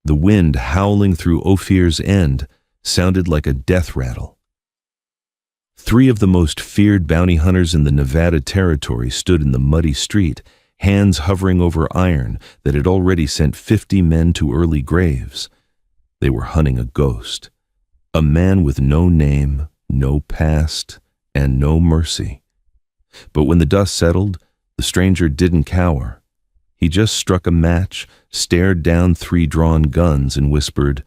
The wind howling through Ophir's End sounded like a death rattle. 3 of the most feared bounty hunters in the Nevada territory stood in the muddy street, hands hovering over iron that had already sent 50 men to early graves. They were hunting a ghost, a man with no name, no past, and no mercy. But when the dust settled, the stranger didn't cower. He just struck a match, stared down 3 drawn guns, and whispered,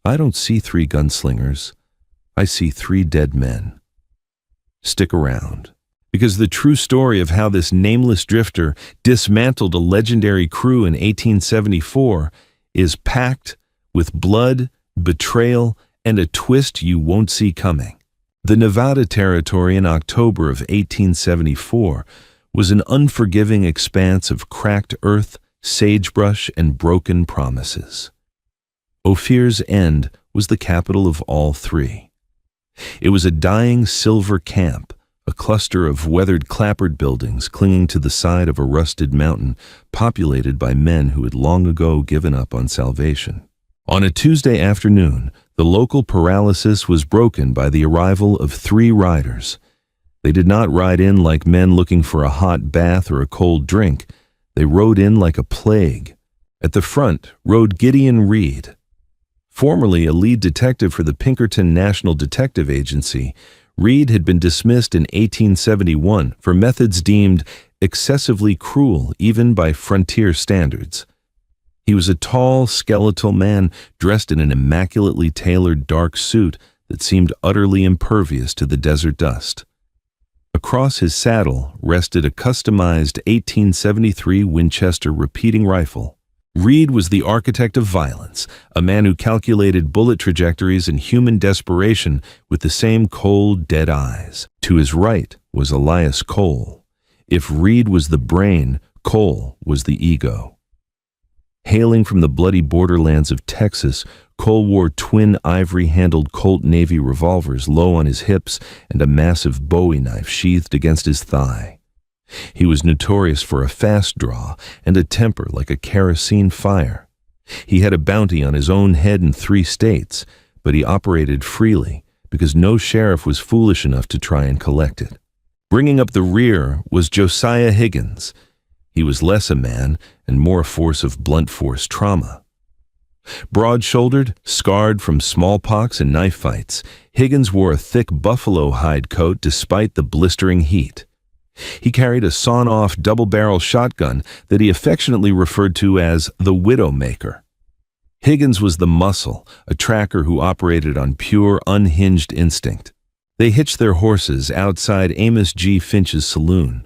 "I don't see 3 gunslingers. I see 3 dead men." Stick around, because the true story of how this nameless drifter dismantled a legendary crew in 1874 is packed with blood, betrayal, and a twist you won't see coming. The Nevada Territory in October of 1874 was an unforgiving expanse of cracked earth, sagebrush, and broken promises. Ophir's End was the capital of all 3. It was a dying silver camp, a cluster of weathered clapboard buildings clinging to the side of a rusted mountain, populated by men who had long ago given up on salvation. On a Tuesday afternoon, the local paralysis was broken by the arrival of 3 riders. They did not ride in like men looking for a hot bath or a cold drink. They rode in like a plague. At the front rode Gideon Reed. Formerly a lead detective for the Pinkerton National Detective Agency, Reed had been dismissed in 1871 for methods deemed excessively cruel even by frontier standards. He was a tall, skeletal man dressed in an immaculately tailored dark suit that seemed utterly impervious to the desert dust. Across his saddle rested a customized 1873 Winchester repeating rifle. Reed was the architect of violence, a man who calculated bullet trajectories and human desperation with the same cold, dead eyes. To his right was Elias Cole. If Reed was the brain, Cole was the ego. Hailing from the bloody borderlands of Texas, Cole wore twin ivory-handled Colt Navy revolvers low on his hips and a massive Bowie knife sheathed against his thigh. He was notorious for a fast draw and a temper like a kerosene fire. He had a bounty on his own head in 3 states, but he operated freely because no sheriff was foolish enough to try and collect it. Bringing up the rear was Josiah Higgins. He was less a man and more a force of blunt force trauma. Broad-shouldered, scarred from smallpox and knife fights, Higgins wore a thick buffalo hide coat despite the blistering heat. He carried a sawn-off double-barrel shotgun that he affectionately referred to as the Widowmaker. Higgins was the muscle, a tracker who operated on pure, unhinged instinct. They hitched their horses outside Amos G. Finch's saloon.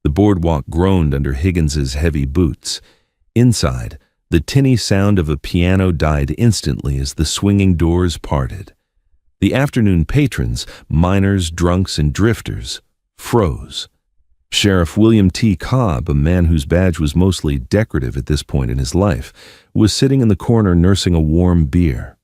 The boardwalk groaned under Higgins's heavy boots. Inside, the tinny sound of a piano died instantly as the swinging doors parted. The afternoon patrons, miners, drunks, and drifters, froze. Sheriff William T. Cobb, a man whose badge was mostly decorative at this point in his life, was sitting in the corner nursing a warm beer.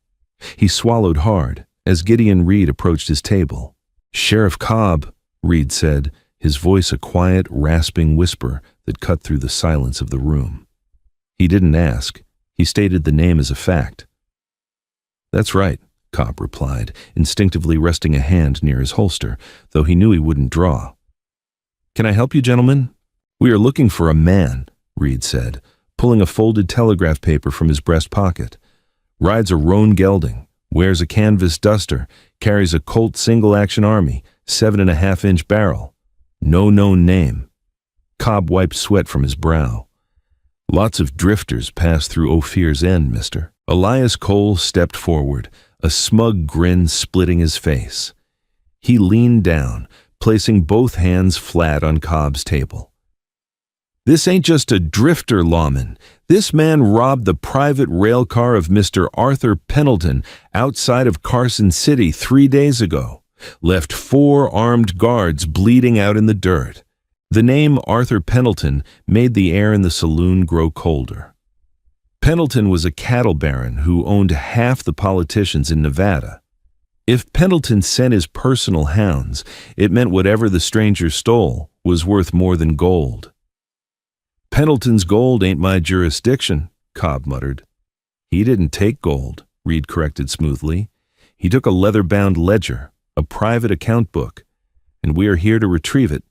He swallowed hard as Gideon Reed approached his table. "Sheriff Cobb," Reed said, his voice a quiet, rasping whisper that cut through the silence of the room. He didn't ask. He stated the name as a fact. "That's right," Cobb replied, instinctively resting a hand near his holster, though he knew he wouldn't draw. "Can I help you, gentlemen?" "We are looking for a man," Reed said, pulling a folded telegraph paper from his breast pocket. "Rides a roan gelding, wears a canvas duster, carries a Colt single-action army, 7.5-inch barrel. No known name." Cobb wiped sweat from his brow. "Lots of drifters pass through Ophir's End, mister." Elias Cole stepped forward, a smug grin splitting his face. He leaned down, placing both hands flat on Cobb's table. "This ain't just a drifter, lawman. This man robbed the private rail car of Mr. Arthur Pendleton outside of Carson City 3 days ago. Left 4 armed guards bleeding out in the dirt." The name Arthur Pendleton made the air in the saloon grow colder. Pendleton was a cattle baron who owned half the politicians in Nevada. If Pendleton sent his personal hounds, it meant whatever the stranger stole was worth more than gold. "Pendleton's gold ain't my jurisdiction," Cobb muttered. He didn't take gold, Reed corrected smoothly. He took a leather-bound ledger, a private account book, and we are here to retrieve it.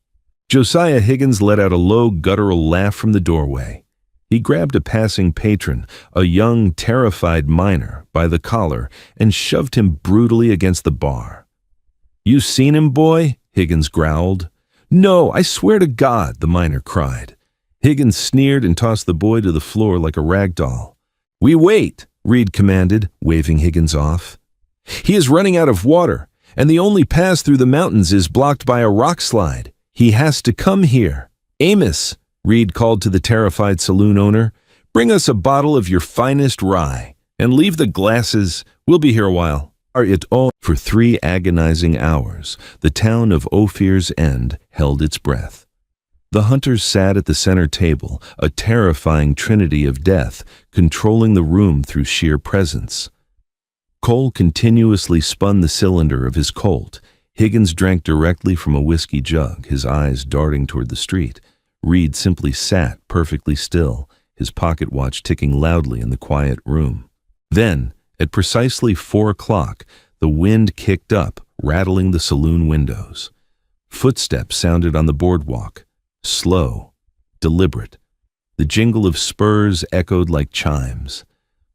Josiah Higgins let out a low, guttural laugh from the doorway. He grabbed a passing patron, a young, terrified miner, by the collar and shoved him brutally against the bar. "You seen him, boy?" Higgins growled. "No, I swear to God," the miner cried. Higgins sneered and tossed the boy to the floor like a rag doll. "We wait," Reed commanded, waving Higgins off. "He is running out of water, and the only pass through the mountains is blocked by a rock slide. He has to come here. Amos," Reed called to the terrified saloon owner, "bring us a bottle of your finest rye, and leave the glasses. We'll be here a while." For 3 agonizing hours, the town of Ophir's End held its breath. The hunters sat at the center table, a terrifying trinity of death, controlling the room through sheer presence. Cole continuously spun the cylinder of his Colt. Higgins drank directly from a whiskey jug, his eyes darting toward the street. Reed simply sat perfectly still, his pocket watch ticking loudly in the quiet room. Then, at precisely 4 o'clock, the wind kicked up, rattling the saloon windows. Footsteps sounded on the boardwalk, slow, deliberate. The jingle of spurs echoed like chimes.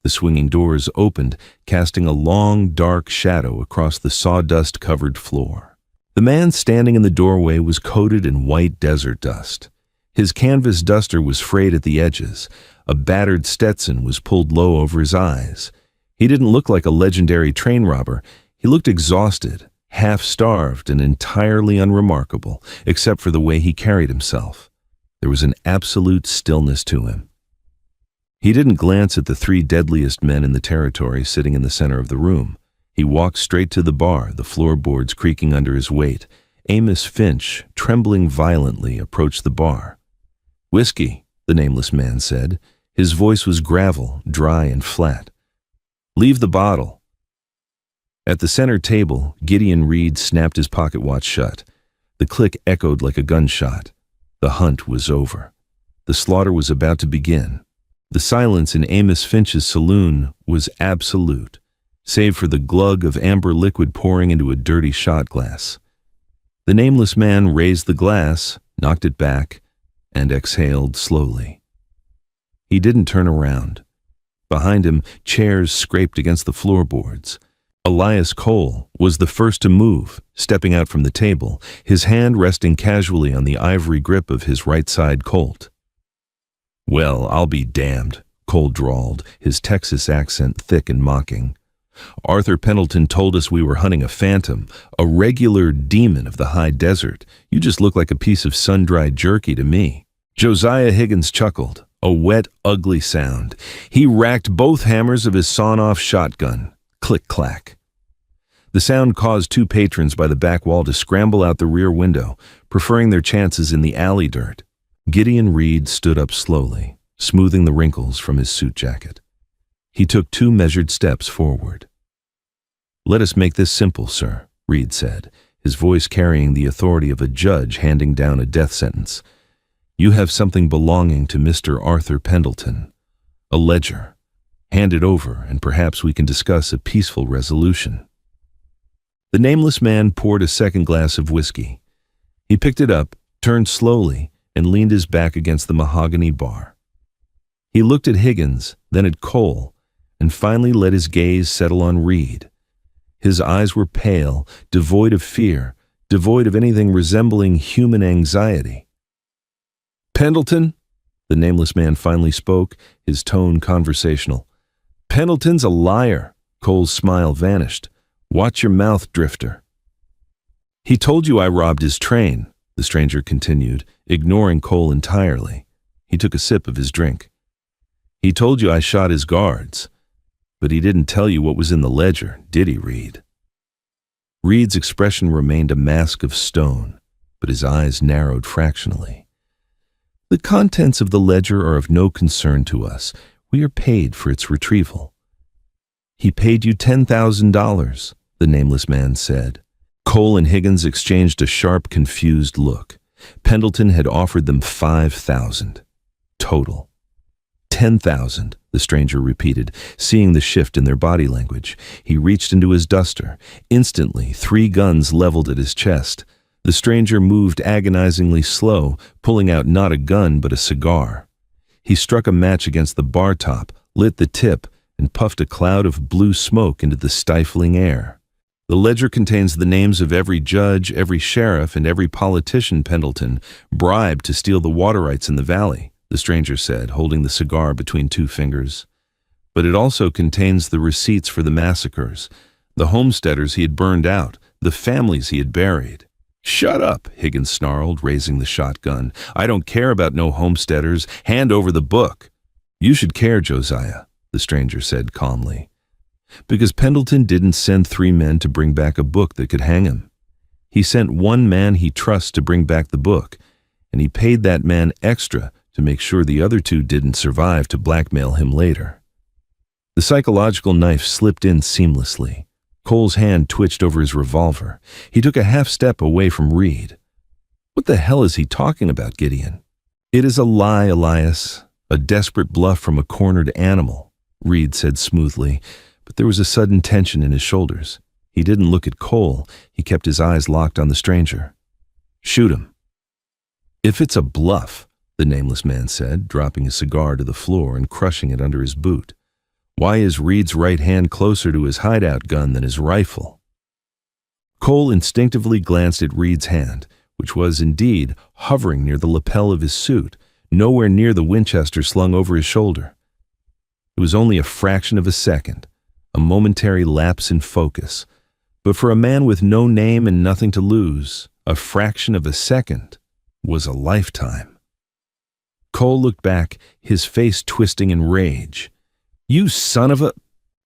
The swinging doors opened, casting a long, dark shadow across the sawdust-covered floor. The man standing in the doorway was coated in white desert dust. His canvas duster was frayed at the edges. A battered Stetson was pulled low over his eyes. He didn't look like a legendary train robber. He looked exhausted, half-starved, and entirely unremarkable, except for the way he carried himself. There was an absolute stillness to him. He didn't glance at the 3 deadliest men in the territory sitting in the center of the room. He walked straight to the bar, the floorboards creaking under his weight. Amos Finch, trembling violently, approached the bar. "Whiskey," the nameless man said. His voice was gravel, dry and flat. "Leave the bottle." At the center table, Gideon Reed snapped his pocket watch shut. The click echoed like a gunshot. The hunt was over. The slaughter was about to begin. The silence in Amos Finch's saloon was absolute, save for the glug of amber liquid pouring into a dirty shot glass. The nameless man raised the glass, knocked it back, and exhaled slowly. He didn't turn around. Behind him, chairs scraped against the floorboards. Elias Cole was the first to move, stepping out from the table, his hand resting casually on the ivory grip of his right-side Colt. "Well, I'll be damned," Cole drawled, his Texas accent thick and mocking. "Arthur Pendleton told us we were hunting a phantom, a regular demon of the high desert. You just look like a piece of sun-dried jerky to me." Josiah Higgins chuckled, a wet, ugly sound. He racked both hammers of his sawn-off shotgun. Click-clack. The sound caused 2 patrons by the back wall to scramble out the rear window, preferring their chances in the alley dirt. Gideon Reed stood up slowly, smoothing the wrinkles from his suit jacket. He took 2 measured steps forward. "Let us make this simple, sir," Reed said, his voice carrying the authority of a judge handing down a death sentence. "You have something belonging to Mr. Arthur Pendleton, a ledger. Hand it over, and perhaps we can discuss a peaceful resolution." The nameless man poured a second glass of whiskey. He picked it up, turned slowly, and leaned his back against the mahogany bar. He looked at Higgins, then at Cole, and finally let his gaze settle on Reed. His eyes were pale, devoid of fear, devoid of anything resembling human anxiety. "Pendleton," the nameless man finally spoke, his tone conversational. "Pendleton's a liar." Cole's smile vanished. "Watch your mouth, drifter." "He told you I robbed his train," the stranger continued, ignoring Cole entirely. He took a sip of his drink. "He told you I shot his guards, but he didn't tell you what was in the ledger, did he, Reed?" Reed's expression remained a mask of stone, but his eyes narrowed fractionally. "The contents of the ledger are of no concern to us. We are paid for its retrieval." "He paid you $10,000, the nameless man said. Cole and Higgins exchanged a sharp, confused look. Pendleton had offered them $5,000. Total. $10,000 the stranger repeated, seeing the shift in their body language. He reached into his duster. Instantly, 3 guns leveled at his chest. The stranger moved agonizingly slow, pulling out not a gun but a cigar. He struck a match against the bar top, lit the tip, and puffed a cloud of blue smoke into the stifling air. The ledger contains the names of every judge, every sheriff, and every politician Pendleton bribed to steal the water rights in the valley, the stranger said, holding the cigar between 2 fingers. But it also contains the receipts for the massacres, the homesteaders he had burned out, the families he had buried. "Shut up," Higgins snarled, raising the shotgun. "I don't care about no homesteaders. Hand over the book." "You should care, Josiah," the stranger said calmly. Because Pendleton didn't send 3 men to bring back a book that could hang him. He sent 1 man he trusts to bring back the book, and he paid that man extra to make sure the other 2 didn't survive to blackmail him later. The psychological knife slipped in seamlessly. Cole's hand twitched over his revolver. He took a half step away from Reed. "What the hell is he talking about, Gideon?" "It is a lie, Elias. A desperate bluff from a cornered animal," Reed said smoothly, but there was a sudden tension in his shoulders. He didn't look at Cole. He kept his eyes locked on the stranger. "Shoot him." "If it's a bluff," the nameless man said, dropping his cigar to the floor and crushing it under his boot, "why is Reed's right hand closer to his hideout gun than his rifle?" Cole instinctively glanced at Reed's hand, which was indeed hovering near the lapel of his suit, nowhere near the Winchester slung over his shoulder. It was only a fraction of a second, a momentary lapse in focus, but for a man with no name and nothing to lose, a fraction of a second was a lifetime. Cole looked back, his face twisting in rage. "You son of a—"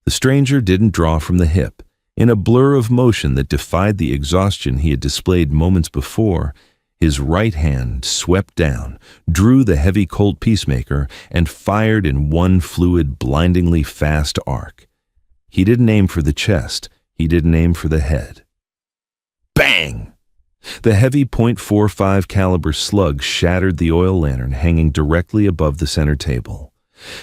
The stranger didn't draw from the hip. In a blur of motion that defied the exhaustion he had displayed moments before, his right hand swept down, drew the heavy Colt peacemaker, and fired in one fluid, blindingly fast arc. He didn't aim for the chest. He didn't aim for the head. Bang! The heavy .45 caliber slug shattered the oil lantern hanging directly above the center table.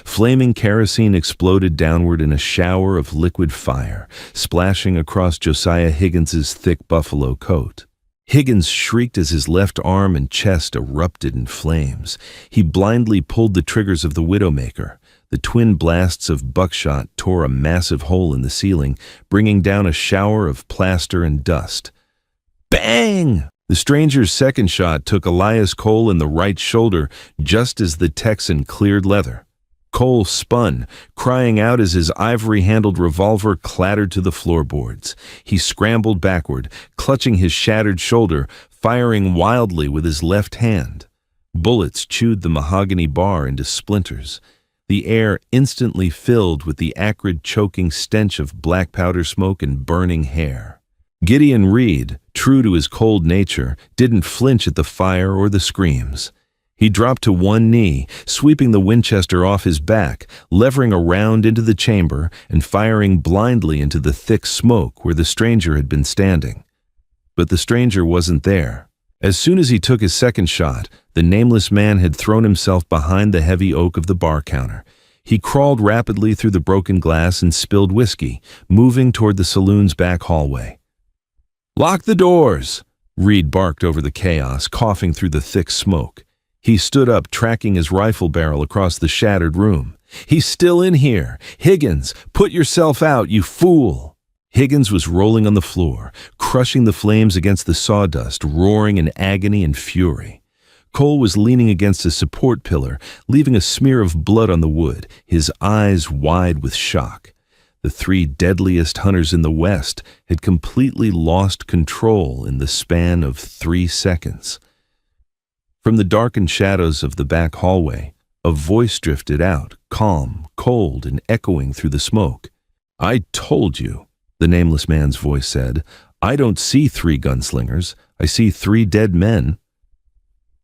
Flaming kerosene exploded downward in a shower of liquid fire, splashing across Josiah Higgins's thick buffalo coat. Higgins shrieked as his left arm and chest erupted in flames. He blindly pulled the triggers of the Widowmaker. The twin blasts of buckshot tore a massive hole in the ceiling, bringing down a shower of plaster and dust. Bang! The stranger's second shot took Elias Cole in the right shoulder just as the Texan cleared leather. Cole spun, crying out as his ivory-handled revolver clattered to the floorboards. He scrambled backward, clutching his shattered shoulder, firing wildly with his left hand. Bullets chewed the mahogany bar into splinters. The air instantly filled with the acrid, choking stench of black powder smoke and burning hair. Gideon Reed, true to his cold nature, didn't flinch at the fire or the screams. He dropped to one knee, sweeping the Winchester off his back, levering around into the chamber and firing blindly into the thick smoke where the stranger had been standing. But the stranger wasn't there. As soon as he took his second shot, the nameless man had thrown himself behind the heavy oak of the bar counter. He crawled rapidly through the broken glass and spilled whiskey, moving toward the saloon's back hallway. "Lock the doors!" Reed barked over the chaos, coughing through the thick smoke. He stood up, tracking his rifle barrel across the shattered room. "He's still in here! Higgins, put yourself out, you fool!" Higgins was rolling on the floor, crushing the flames against the sawdust, roaring in agony and fury. Cole was leaning against a support pillar, leaving a smear of blood on the wood, his eyes wide with shock. The 3 deadliest hunters in the West had completely lost control in the span of 3 seconds. From the darkened shadows of the back hallway, a voice drifted out, calm, cold, and echoing through the smoke. "I told you," the nameless man's voice said. "I don't see 3 gunslingers. I see 3 dead men."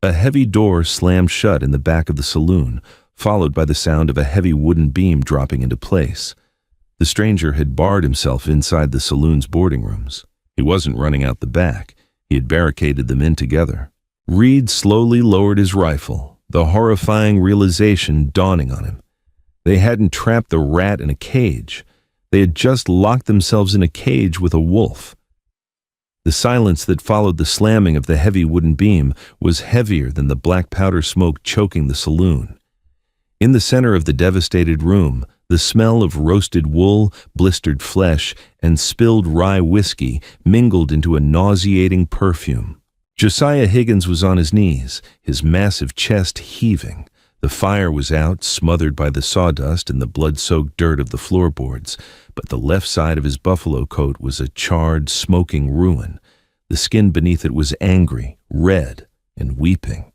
A heavy door slammed shut in the back of the saloon, followed by the sound of a heavy wooden beam dropping into place. The stranger had barred himself inside the saloon's boarding rooms. He wasn't running out the back. He had barricaded them in together. Reed slowly lowered his rifle, the horrifying realization dawning on him. They hadn't trapped the rat in a cage. They had just locked themselves in a cage with a wolf. The silence that followed the slamming of the heavy wooden beam was heavier than the black powder smoke choking the saloon. In the center of the devastated room, the smell of roasted wool, blistered flesh, and spilled rye whiskey mingled into a nauseating perfume. Josiah Higgins was on his knees, his massive chest heaving. The fire was out, smothered by the sawdust and the blood-soaked dirt of the floorboards, but the left side of his buffalo coat was a charred, smoking ruin. The skin beneath it was angry, red, and weeping.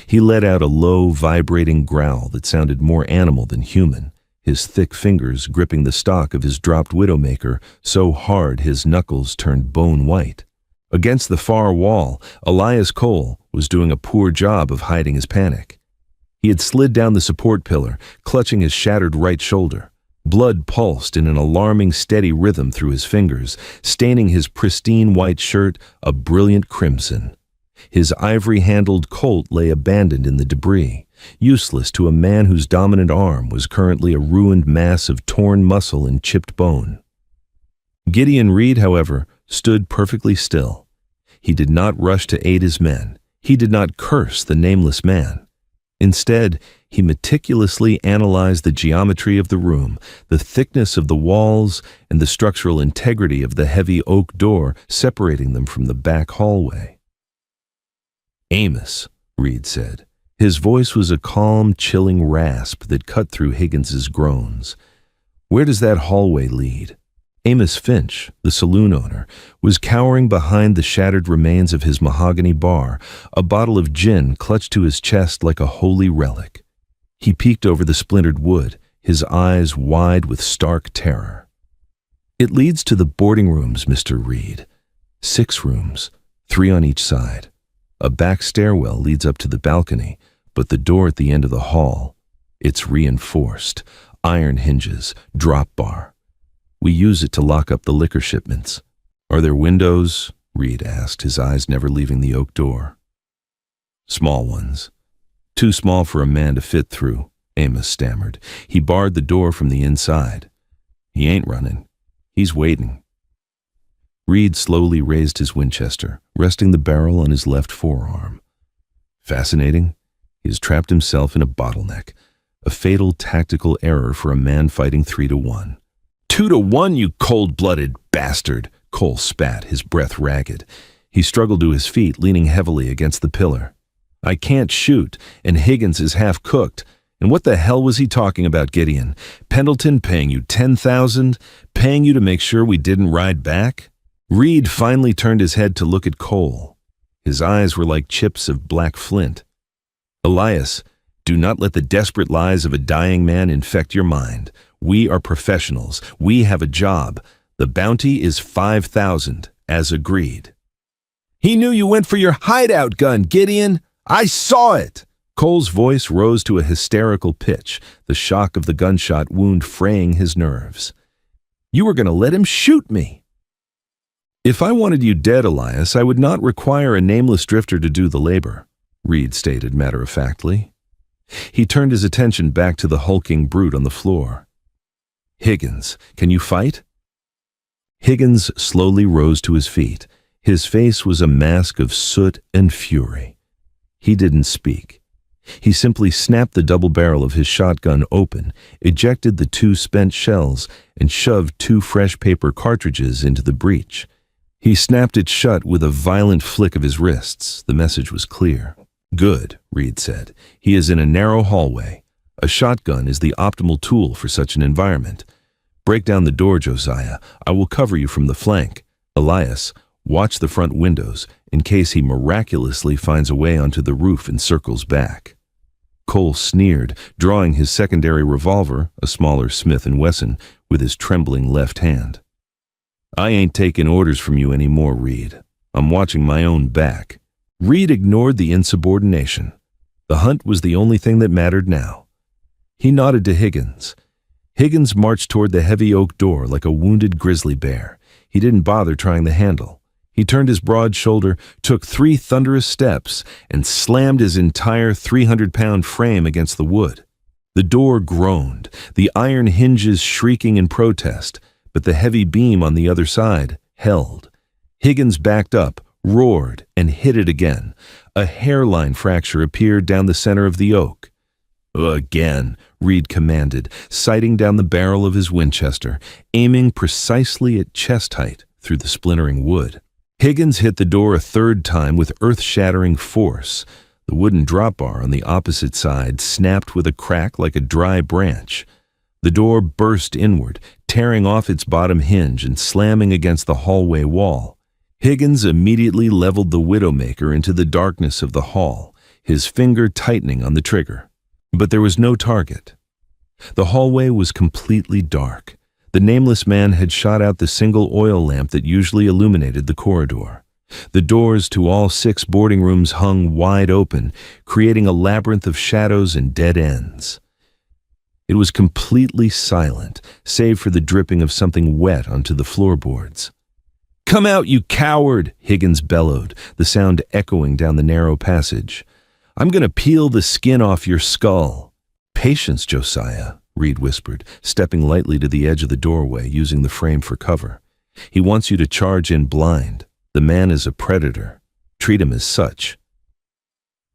He let out a low, vibrating growl that sounded more animal than human, his thick fingers gripping the stock of his dropped widowmaker so hard his knuckles turned bone white. Against the far wall, Elias Cole was doing a poor job of hiding his panic. He had slid down the support pillar, clutching his shattered right shoulder. Blood pulsed in an alarming steady rhythm through his fingers, staining his pristine white shirt a brilliant crimson. His ivory-handled Colt lay abandoned in the debris, useless to a man whose dominant arm was currently a ruined mass of torn muscle and chipped bone. Gideon Reed, however, stood perfectly still. He did not rush to aid his men. He did not curse the nameless man. Instead, he meticulously analyzed the geometry of the room, the thickness of the walls, and the structural integrity of the heavy oak door separating them from the back hallway. "Amos," Reed said. His voice was a calm, chilling rasp that cut through Higgins's groans. "Where does that hallway lead?" Amos Finch, the saloon owner, was cowering behind the shattered remains of his mahogany bar, a bottle of gin clutched to his chest like a holy relic. He peeked over the splintered wood, his eyes wide with stark terror. "It leads to the boarding rooms, Mr. Reed. 6 rooms, 3 on each side. A back stairwell leads up to the balcony, but the door at the end of the hall, it's reinforced, iron hinges, drop bar. We use it to lock up the liquor shipments." "Are there windows?" Reed asked, his eyes never leaving the oak door. "Small ones. Too small for a man to fit through," Amos stammered. He barred the door from the inside. "He ain't running. He's waiting." Reed slowly raised his Winchester, resting the barrel on his left forearm. Fascinating. He has trapped himself in a bottleneck, a fatal tactical error for a man fighting 3-1. 2-1, you cold-blooded bastard, Cole spat, his breath ragged. He struggled to his feet, leaning heavily against the pillar. "I can't shoot, and Higgins is half-cooked. And what the hell was he talking about, Gideon? Pendleton paying you $10,000? Paying you to make sure we didn't ride back?" Reed finally turned his head to look at Cole. His eyes were like chips of black flint. "Elias, do not let the desperate lies of a dying man infect your mind. We are professionals. We have a job. The bounty is 5,000, as agreed." "He knew you went for your hideout gun, Gideon. I saw it." Cole's voice rose to a hysterical pitch, the shock of the gunshot wound fraying his nerves. "You were going to let him shoot me." "If I wanted you dead, Elias, I would not require a nameless drifter to do the labor," Reed stated matter-of-factly. He turned his attention back to the hulking brute on the floor. "Higgins, can you fight?" Higgins slowly rose to his feet. His face was a mask of soot and fury. He didn't speak. He simply snapped the double barrel of his shotgun open, ejected the 2 spent shells, and shoved 2 fresh paper cartridges into the breech. He snapped it shut with a violent flick of his wrists. The message was clear. "Good," Reed said. "He is in a narrow hallway. A shotgun is the optimal tool for such an environment. Break down the door, Josiah. I will cover you from the flank. Elias, watch the front windows in case he miraculously finds a way onto the roof and circles back." Cole sneered, drawing his secondary revolver, a smaller Smith & Wesson, with his trembling left hand. "I ain't taking orders from you anymore, Reed. I'm watching my own back." Reed ignored the insubordination. The hunt was the only thing that mattered now. He nodded to Higgins. Higgins marched toward the heavy oak door like a wounded grizzly bear. He didn't bother trying the handle. He turned his broad shoulder, took 3 thunderous steps, and slammed his entire 300-pound frame against the wood. The door groaned, the iron hinges shrieking in protest, but the heavy beam on the other side held. Higgins backed up, roared, and hit it again. A hairline fracture appeared down the center of the oak. Again, Reed commanded, sighting down the barrel of his Winchester, aiming precisely at chest height through the splintering wood. Higgins hit the door a third time with earth-shattering force. The wooden drop bar on the opposite side snapped with a crack like a dry branch. The door burst inward, tearing off its bottom hinge and slamming against the hallway wall. Higgins immediately leveled the Widowmaker into the darkness of the hall, his finger tightening on the trigger. But there was no target. The hallway was completely dark. The Nameless Man had shot out the single oil lamp that usually illuminated the corridor. The doors to all 6 boarding rooms hung wide open, creating a labyrinth of shadows and dead ends. It was completely silent, save for the dripping of something wet onto the floorboards. "Come out, you coward!" Higgins bellowed, the sound echoing down the narrow passage. "I'm going to peel the skin off your skull." "Patience, Josiah," Reed whispered, stepping lightly to the edge of the doorway, using the frame for cover. "He wants you to charge in blind. The man is a predator. Treat him as such."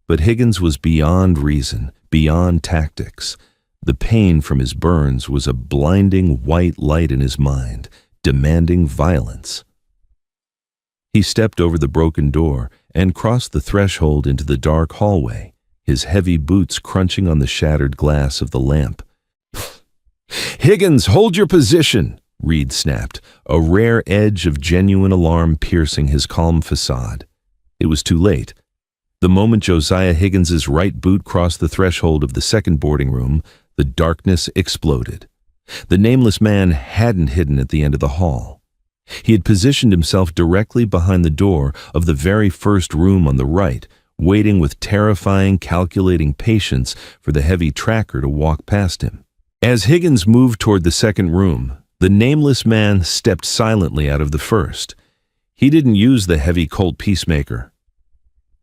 But Higgins was beyond reason, beyond tactics. The pain from his burns was a blinding white light in his mind, demanding violence. He stepped over the broken door and crossed the threshold into the dark hallway, his heavy boots crunching on the shattered glass of the lamp. "Higgins, hold your position!" Reed snapped, a rare edge of genuine alarm piercing his calm facade. It was too late. The moment Josiah Higgins's right boot crossed the threshold of the second boarding room, the darkness exploded. The Nameless Man hadn't hidden at the end of the hall. He had positioned himself directly behind the door of the very first room on the right, waiting with terrifying, calculating patience for the heavy tracker to walk past him. As Higgins moved toward the second room, the Nameless Man stepped silently out of the first. He didn't use the heavy Colt Peacemaker.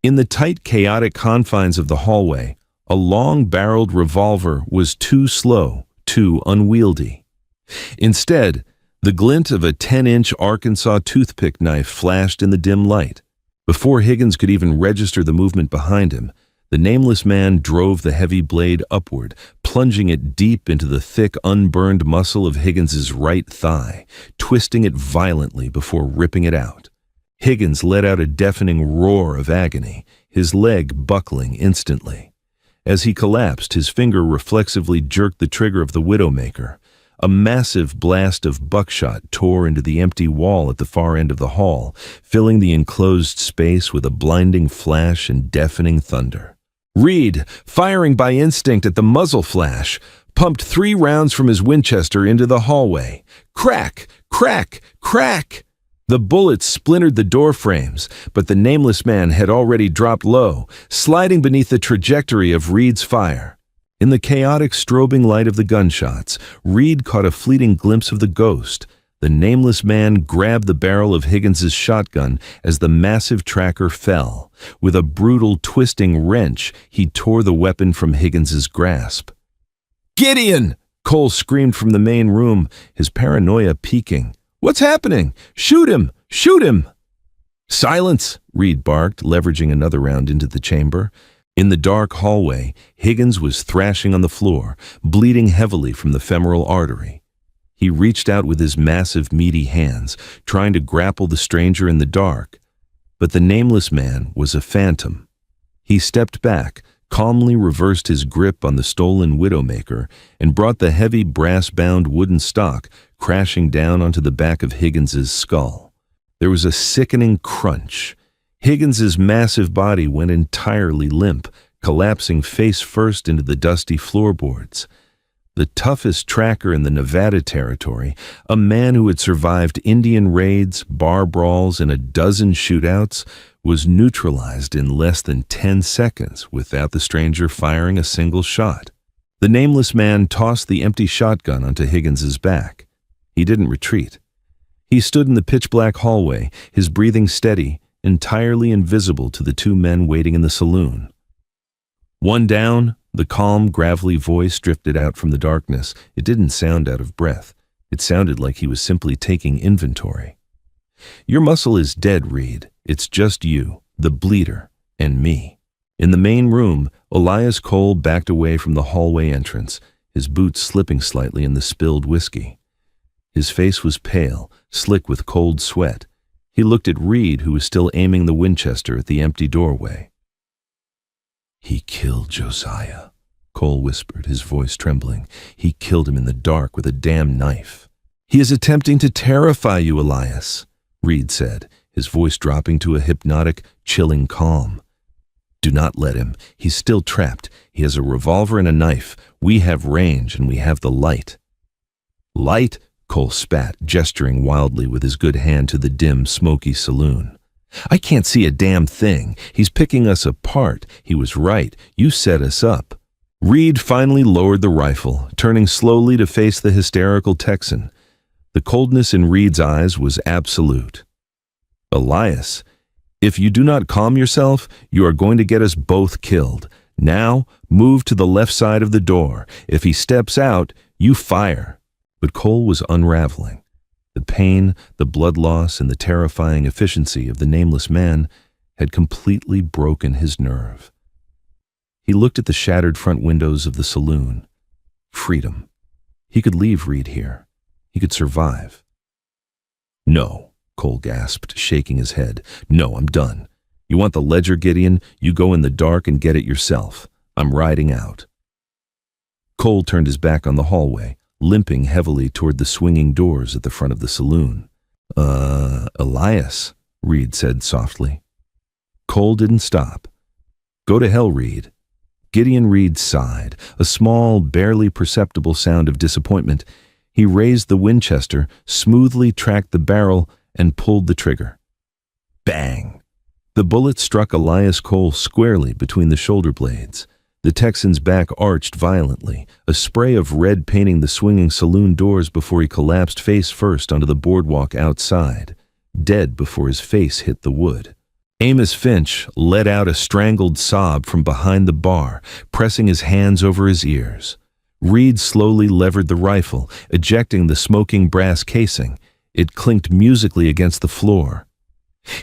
In the tight, chaotic confines of the hallway, a long-barreled revolver was too slow, too unwieldy. Instead, the glint of a 10-inch Arkansas toothpick knife flashed in the dim light. Before Higgins could even register the movement behind him, the Nameless Man drove the heavy blade upward, plunging it deep into the thick, unburned muscle of Higgins's right thigh, twisting it violently before ripping it out. Higgins let out a deafening roar of agony, his leg buckling instantly. As he collapsed, his finger reflexively jerked the trigger of the Widowmaker. A massive blast of buckshot tore into the empty wall at the far end of the hall, filling the enclosed space with a blinding flash and deafening thunder. Reed, firing by instinct at the muzzle flash, pumped 3 rounds from his Winchester into the hallway. Crack! Crack! Crack! The bullets splintered the door frames, but the Nameless Man had already dropped low, sliding beneath the trajectory of Reed's fire. In the chaotic strobing light of the gunshots, Reed caught a fleeting glimpse of the ghost. The Nameless Man grabbed the barrel of Higgins's shotgun as the massive tracker fell. With a brutal, twisting wrench, he tore the weapon from Higgins's grasp. "Gideon!" Cole screamed from the main room, his paranoia peaking. "What's happening? Shoot him! Shoot him!" "Silence!" Reed barked, leveraging another round into the chamber. In the dark hallway, Higgins was thrashing on the floor, bleeding heavily from the femoral artery. He reached out with his massive, meaty hands, trying to grapple the stranger in the dark. But the Nameless Man was a phantom. He stepped back, calmly reversed his grip on the stolen Widowmaker, and brought the heavy, brass-bound wooden stock crashing down onto the back of Higgins's skull. There was a sickening crunch. Higgins's massive body went entirely limp, collapsing face first into the dusty floorboards. The toughest tracker in the Nevada territory, a man who had survived Indian raids, bar brawls, and a dozen shootouts, was neutralized in less than 10 seconds without the stranger firing a single shot. The Nameless Man tossed the empty shotgun onto Higgins's back. He didn't retreat. He stood in the pitch-black hallway, his breathing steady, entirely invisible to the 2 men waiting in the saloon. "One down, The calm, gravelly voice drifted out from the darkness. It didn't sound out of breath. It sounded like he was simply taking inventory. Your muscle is dead, Reed. It's just you, the bleeder, and me. In the main room, Elias Cole backed away from the hallway entrance, his boots slipping slightly in the spilled whiskey. His face was pale, slick with cold sweat. He looked at Reed, who was still aiming the Winchester at the empty doorway. "He killed Josiah," Cole whispered, his voice trembling. "He killed him in the dark with a damn knife." "He is attempting to terrify you, Elias," Reed said, his voice dropping to a hypnotic, chilling calm. "Do not let him. He's still trapped. He has a revolver and a knife. We have range, and we have the light." "Light?" Cole spat, gesturing wildly with his good hand to the dim, smoky saloon. "I can't see a damn thing. He's picking us apart. He was right. You set us up." Reed finally lowered the rifle, turning slowly to face the hysterical Texan. The coldness in Reed's eyes was absolute. "Elias, if you do not calm yourself, you are going to get us both killed. Now, move to the left side of the door. If he steps out, you fire." But Cole was unraveling. The pain, the blood loss, and the terrifying efficiency of the nameless man had completely broken his nerve. He looked at the shattered front windows of the saloon. Freedom. He could leave Reed here. He could survive. "No," Cole gasped, shaking his head. "No, I'm done. You want the ledger, Gideon? You go in the dark and get it yourself. I'm riding out." Cole turned his back on the hallway, limping heavily toward the swinging doors at the front of the saloon. Elias," Reed said softly. Cole didn't stop. "Go to hell, Reed." Gideon Reed sighed, a small, barely perceptible sound of disappointment. He raised the Winchester, smoothly tracked the barrel, and pulled the trigger. Bang! The bullet struck Elias Cole squarely between the shoulder blades. The Texan's back arched violently, a spray of red painting the swinging saloon doors before he collapsed face first onto the boardwalk outside, dead before his face hit the wood. Amos Finch let out a strangled sob from behind the bar, pressing his hands over his ears. Reed slowly levered the rifle, ejecting the smoking brass casing. It clinked musically against the floor.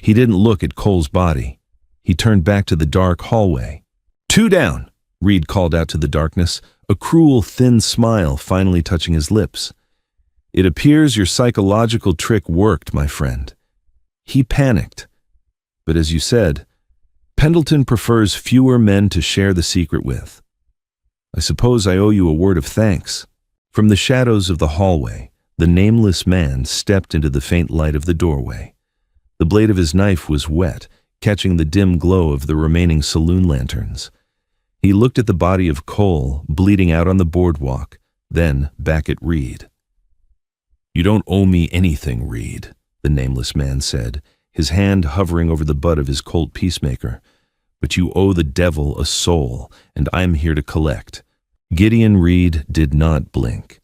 He didn't look at Cole's body. He turned back to the dark hallway. "Two down!" Reed called out to the darkness, a cruel, thin smile finally touching his lips. "It appears your psychological trick worked, my friend." He panicked. But as you said, Pendleton prefers fewer men to share the secret with. I suppose I owe you a word of thanks. From the shadows of the hallway, the nameless man stepped into the faint light of the doorway. The blade of his knife was wet, catching the dim glow of the remaining saloon lanterns. He looked at the body of Cole, bleeding out on the boardwalk, then back at Reed. "You don't owe me anything, Reed," the nameless man said, his hand hovering over the butt of his Colt peacemaker. "But you owe the devil a soul, and I'm here to collect." Gideon Reed did not blink.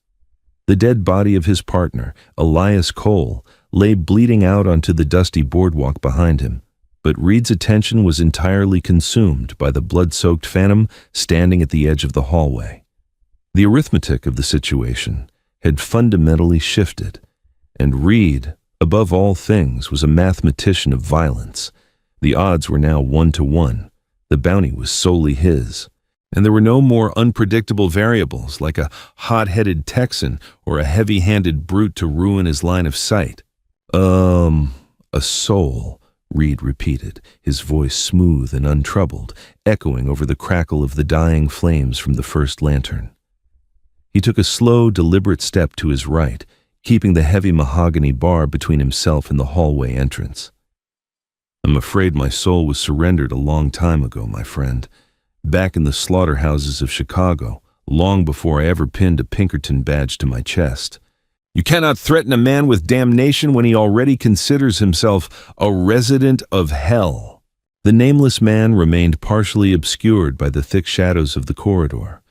The dead body of his partner, Elias Cole, lay bleeding out onto the dusty boardwalk behind him. But Reed's attention was entirely consumed by the blood-soaked phantom standing at the edge of the hallway. The arithmetic of the situation had fundamentally shifted, and Reed, above all things, was a mathematician of violence. The odds were now 1-to-1. The bounty was solely his. And there were no more unpredictable variables like a hot-headed Texan or a heavy-handed brute to ruin his line of sight. A soul," Reed repeated, his voice smooth and untroubled, echoing over the crackle of the dying flames from the first lantern. He took a slow, deliberate step to his right, keeping the heavy mahogany bar between himself and the hallway entrance. "I'm afraid my soul was surrendered a long time ago, my friend. Back in the slaughterhouses of Chicago, long before I ever pinned a Pinkerton badge to my chest. You cannot threaten a man with damnation when he already considers himself a resident of hell." The nameless man remained partially obscured by the thick shadows of the corridor.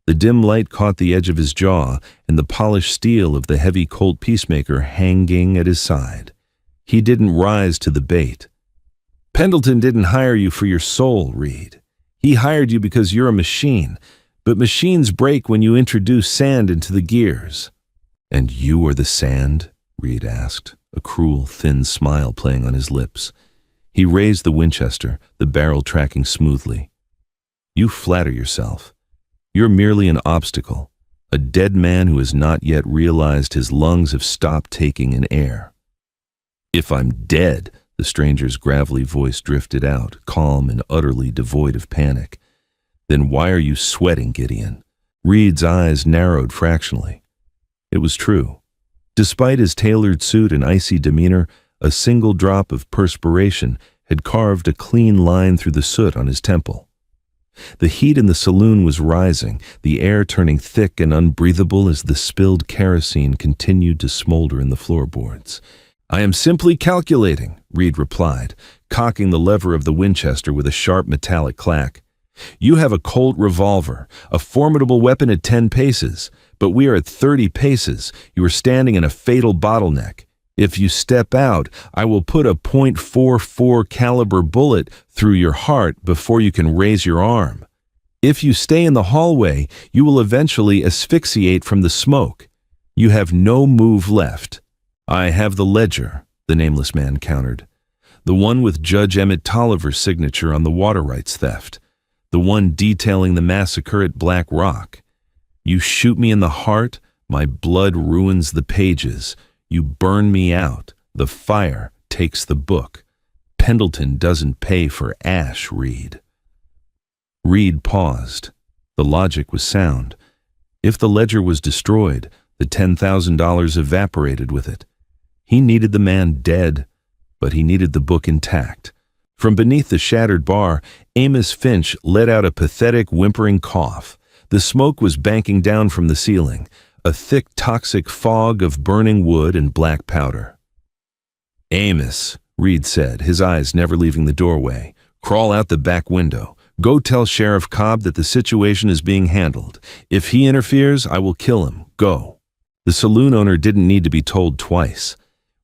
The dim light caught the edge of his jaw and the polished steel of the heavy Colt peacemaker hanging at his side. He didn't rise to the bait. "Pendleton didn't hire you for your soul, Reed. He hired you because you're a machine, but machines break when you introduce sand into the gears." "And you are the sand?" Reed asked, a cruel, thin smile playing on his lips. He raised the Winchester, the barrel tracking smoothly. "You flatter yourself. You're merely an obstacle, a dead man who has not yet realized his lungs have stopped taking in air." "If I'm dead," the stranger's gravelly voice drifted out, calm and utterly devoid of panic, "then why are you sweating, Gideon?" Reed's eyes narrowed fractionally. It was true. Despite his tailored suit and icy demeanor, a single drop of perspiration had carved a clean line through the soot on his temple. The heat in the saloon was rising, the air turning thick and unbreathable as the spilled kerosene continued to smolder in the floorboards. "I am simply calculating," Reed replied, cocking the lever of the Winchester with a sharp metallic clack. "You have a Colt revolver, a formidable weapon at 10 paces, but we are at 30 paces. You are standing in a fatal bottleneck. If you step out, I will put a .44 caliber bullet through your heart before you can raise your arm. If you stay in the hallway, you will eventually asphyxiate from the smoke. You have no move left." "I have the ledger," the nameless man countered. "The one with Judge Emmett Tolliver's signature on the water rights theft. The one detailing the massacre at Black Rock. You shoot me in the heart, my blood ruins the pages. You burn me out, the fire takes the book. Pendleton doesn't pay for ash, Reed." Reed paused. The logic was sound. If the ledger was destroyed, the $10,000 evaporated with it. He needed the man dead, but he needed the book intact. From beneath the shattered bar, Amos Finch let out a pathetic, whimpering cough. The smoke was banking down from the ceiling, a thick, toxic fog of burning wood and black powder. "Amos," Reed said, his eyes never leaving the doorway, "crawl out the back window. Go tell Sheriff Cobb that the situation is being handled. If he interferes, I will kill him. Go." The saloon owner didn't need to be told twice.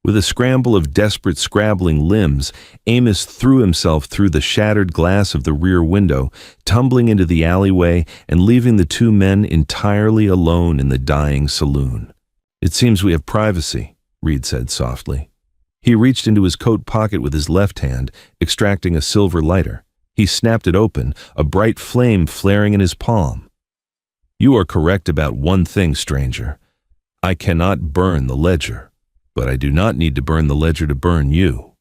With a scramble of desperate, scrabbling limbs, Amos threw himself through the shattered glass of the rear window, tumbling into the alleyway and leaving the two men entirely alone in the dying saloon. "It seems we have privacy," Reed said softly. He reached into his coat pocket with his left hand, extracting a silver lighter. He snapped it open, a bright flame flaring in his palm. "You are correct about one thing, stranger. I cannot burn the ledger. But I do not need to burn the ledger to burn you."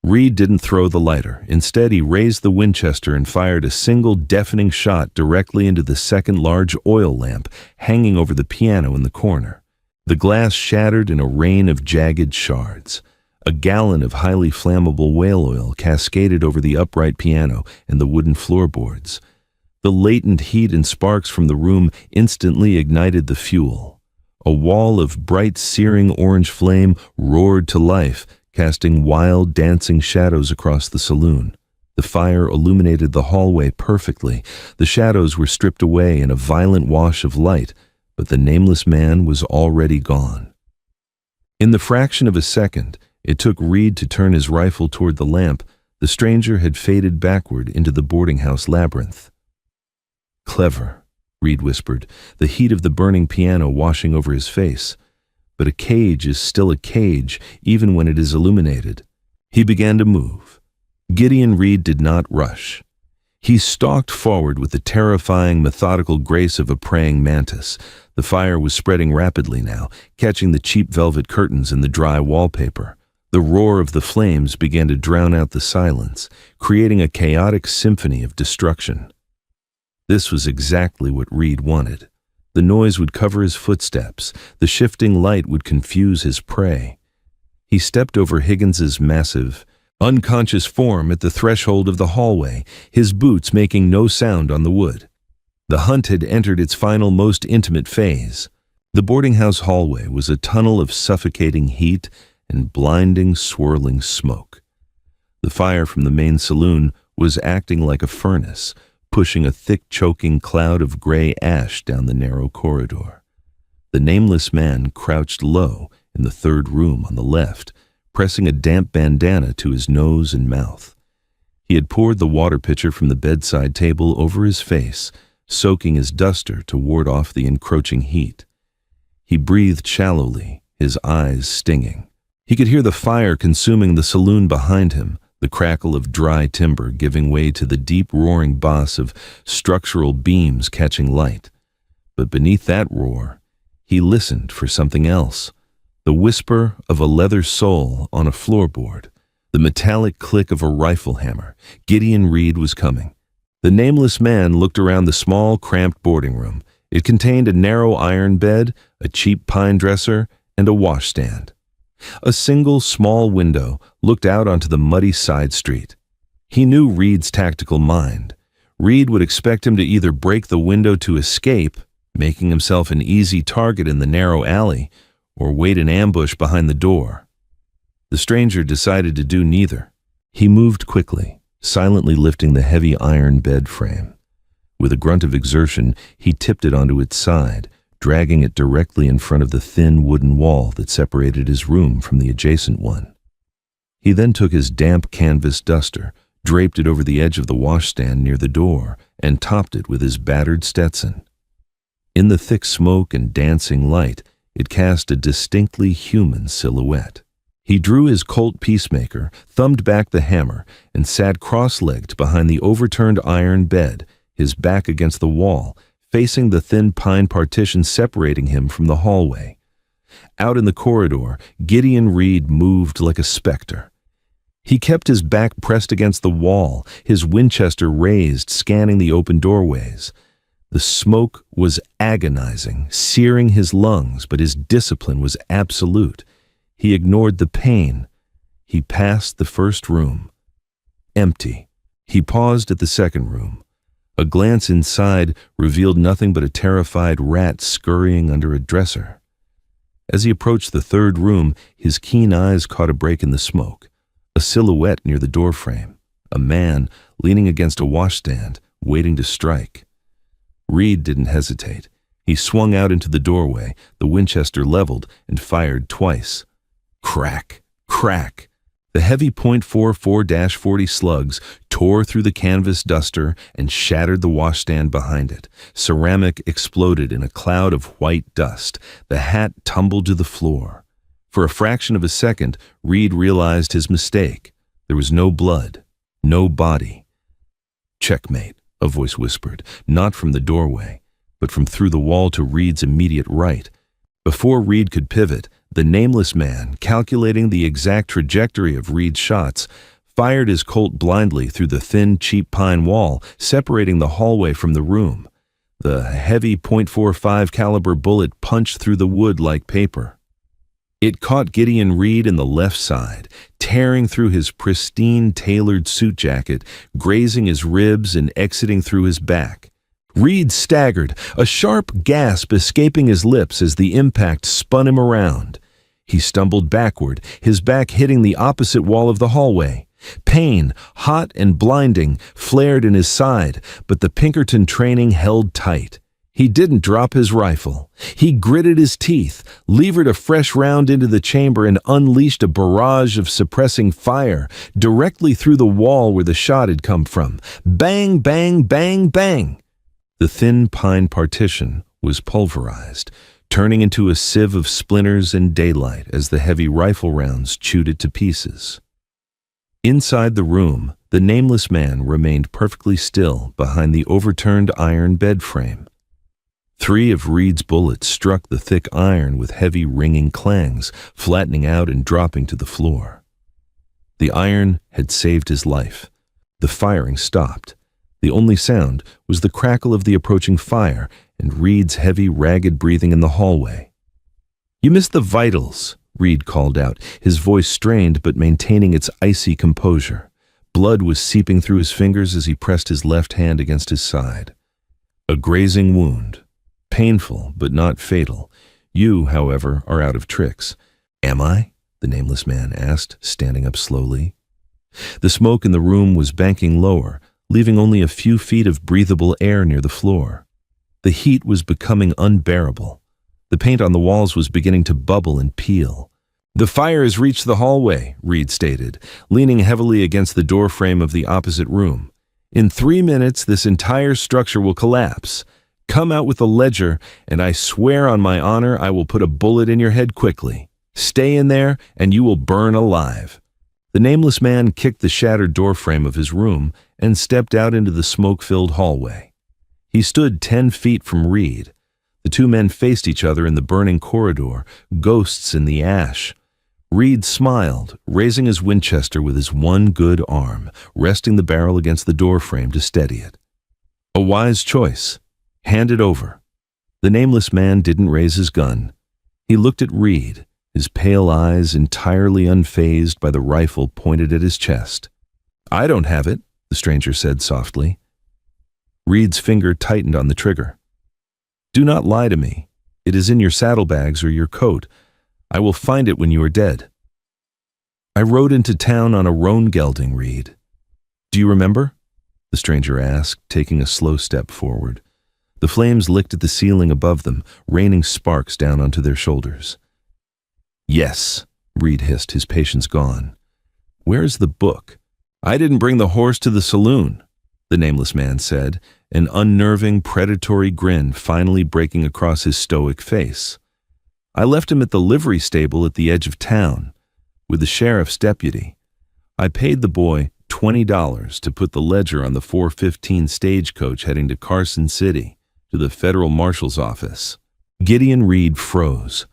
Reed didn't throw the lighter. Instead, he raised the Winchester and fired a single deafening shot directly into the second large oil lamp hanging over the piano in the corner. The glass shattered in a rain of jagged shards. A gallon of highly flammable whale oil cascaded over the upright piano and the wooden floorboards. The latent heat and sparks from the room instantly ignited the fuel. A wall of bright, searing orange flame roared to life, casting wild, dancing shadows across the saloon. The fire illuminated the hallway perfectly. The shadows were stripped away in a violent wash of light, but the nameless man was already gone. In the fraction of a second it took Reed to turn his rifle toward the lamp, the stranger had faded backward into the boarding house labyrinth. "Clever," Reed whispered, the heat of the burning piano washing over his face. "But a cage is still a cage, even when it is illuminated." He began to move. Gideon Reed did not rush. He stalked forward with the terrifying, methodical grace of a praying mantis. The fire was spreading rapidly now, catching the cheap velvet curtains and the dry wallpaper. The roar of the flames began to drown out the silence, creating a chaotic symphony of destruction. This was exactly what Reed wanted. The noise would cover his footsteps. The shifting light would confuse his prey. He stepped over Higgins's massive, unconscious form at the threshold of the hallway, his boots making no sound on the wood. The hunt had entered its final, most intimate phase. The boarding house hallway was a tunnel of suffocating heat and blinding, swirling smoke. The fire from the main saloon was acting like a furnace, pushing a thick, choking cloud of gray ash down the narrow corridor. The nameless man crouched low in the third room on the left, pressing a damp bandana to his nose and mouth. He had poured the water pitcher from the bedside table over his face, soaking his duster to ward off the encroaching heat. He breathed shallowly, his eyes stinging. He could hear the fire consuming the saloon behind him, the crackle of dry timber giving way to the deep roaring bass of structural beams catching light. But beneath that roar, he listened for something else. The whisper of a leather sole on a floorboard, the metallic click of a rifle hammer. Gideon Reed was coming. The nameless man looked around the small, cramped boarding room. It contained a narrow iron bed, a cheap pine dresser, and a washstand. A single small window looked out onto the muddy side street. He knew Reed's tactical mind. Reed would expect him to either break the window to escape, making himself an easy target in the narrow alley, or wait in ambush behind the door. The stranger decided to do neither. He moved quickly, silently lifting the heavy iron bed frame. With a grunt of exertion, he tipped it onto its side, dragging it directly in front of the thin wooden wall that separated his room from the adjacent one. He then took his damp canvas duster, draped it over the edge of the washstand near the door, and topped it with his battered Stetson. In the thick smoke and dancing light, it cast a distinctly human silhouette. He drew his Colt Peacemaker, thumbed back the hammer, and sat cross-legged behind the overturned iron bed, his back against the wall, facing the thin pine partition separating him from the hallway. Out in the corridor, Gideon Reed moved like a specter. He kept his back pressed against the wall, his Winchester raised, scanning the open doorways. The smoke was agonizing, searing his lungs, but his discipline was absolute. He ignored the pain. He passed the first room. Empty. He paused at the second room. A glance inside revealed nothing but a terrified rat scurrying under a dresser. As he approached the third room, his keen eyes caught a break in the smoke. A silhouette near the doorframe. A man leaning against a washstand, waiting to strike. Reed didn't hesitate. He swung out into the doorway, the Winchester leveled, and fired twice. Crack, crack. The heavy .44-40 slugs tore through the canvas duster and shattered the washstand behind it. Ceramic exploded in a cloud of white dust. The hat tumbled to the floor. For a fraction of a second, Reed realized his mistake. There was no blood, no body. Checkmate, a voice whispered, not from the doorway, but from through the wall to Reed's immediate right. Before Reed could pivot, the nameless man, calculating the exact trajectory of Reed's shots, fired his Colt blindly through the thin, cheap pine wall, separating the hallway from the room. The heavy .45 caliber bullet punched through the wood like paper. It caught Gideon Reed in the left side, tearing through his pristine, tailored suit jacket, grazing his ribs and exiting through his back. Reed staggered, a sharp gasp escaping his lips as the impact spun him around. He stumbled backward, his back hitting the opposite wall of the hallway. Pain, hot and blinding, flared in his side, but the Pinkerton training held tight. He didn't drop his rifle. He gritted his teeth, levered a fresh round into the chamber, and unleashed a barrage of suppressing fire directly through the wall where the shot had come from. Bang, bang, bang, bang! The thin pine partition was pulverized, turning into a sieve of splinters and daylight as the heavy rifle rounds chewed it to pieces. Inside the room, the nameless man remained perfectly still behind the overturned iron bed frame. 3 of Reed's bullets struck the thick iron with heavy ringing clangs, flattening out and dropping to the floor. The iron had saved his life. The firing stopped. The only sound was the crackle of the approaching fire and Reed's heavy, ragged breathing in the hallway. "You missed the vitals," Reed called out, his voice strained but maintaining its icy composure. Blood was seeping through his fingers as he pressed his left hand against his side. "A grazing wound. Painful, but not fatal. You, however, are out of tricks." "Am I?" the nameless man asked, standing up slowly. The smoke in the room was banking lower, leaving only a few feet of breathable air near the floor. The heat was becoming unbearable. The paint on the walls was beginning to bubble and peel. "The fire has reached the hallway," Reed stated, leaning heavily against the doorframe of the opposite room. "In 3 minutes, this entire structure will collapse. Come out with a ledger, and I swear on my honor I will put a bullet in your head quickly. Stay in there, and you will burn alive." The nameless man kicked the shattered doorframe of his room and stepped out into the smoke-filled hallway. He stood 10 feet from Reed. The two men faced each other in the burning corridor, ghosts in the ash. Reed smiled, raising his Winchester with his one good arm, resting the barrel against the doorframe to steady it. "A wise choice. Hand it over." The nameless man didn't raise his gun. He looked at Reed, his pale eyes entirely unfazed by the rifle pointed at his chest. "I don't have it," the stranger said softly. Reed's finger tightened on the trigger. "Do not lie to me. It is in your saddlebags or your coat. I will find it when you are dead." "I rode into town on a roan gelding, Reed." "Do you remember?" the stranger asked, taking a slow step forward. The flames licked at the ceiling above them, raining sparks down onto their shoulders. "Yes," Reed hissed, his patience gone. "Where is the book?" "I didn't bring the horse to the saloon," the nameless man said, an unnerving, predatory grin finally breaking across his stoic face. "I left him at the livery stable at the edge of town, with the sheriff's deputy. I paid the boy $20 to put the ledger on the 4:15 stagecoach heading to Carson City, to the federal marshal's office." Gideon Reed froze.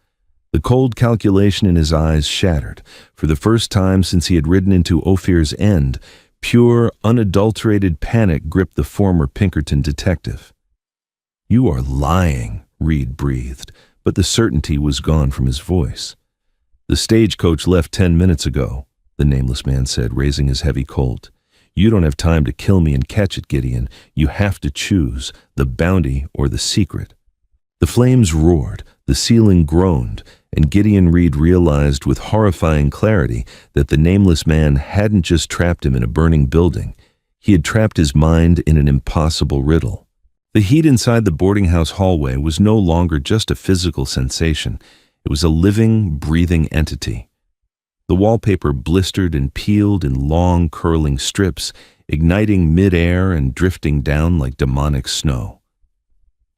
The cold calculation in his eyes shattered. For the first time since he had ridden into Ophir's End, pure, unadulterated panic gripped the former Pinkerton detective. "You are lying," Reed breathed, but the certainty was gone from his voice. "The stagecoach left 10 minutes ago," the nameless man said, raising his heavy Colt. "You don't have time to kill me and catch it, Gideon. You have to choose, the bounty or the secret." The flames roared, the ceiling groaned, and Gideon Reed realized with horrifying clarity that the nameless man hadn't just trapped him in a burning building. He had trapped his mind in an impossible riddle. The heat inside the boarding house hallway was no longer just a physical sensation. It was a living, breathing entity. The wallpaper blistered and peeled in long, curling strips, igniting mid-air and drifting down like demonic snow.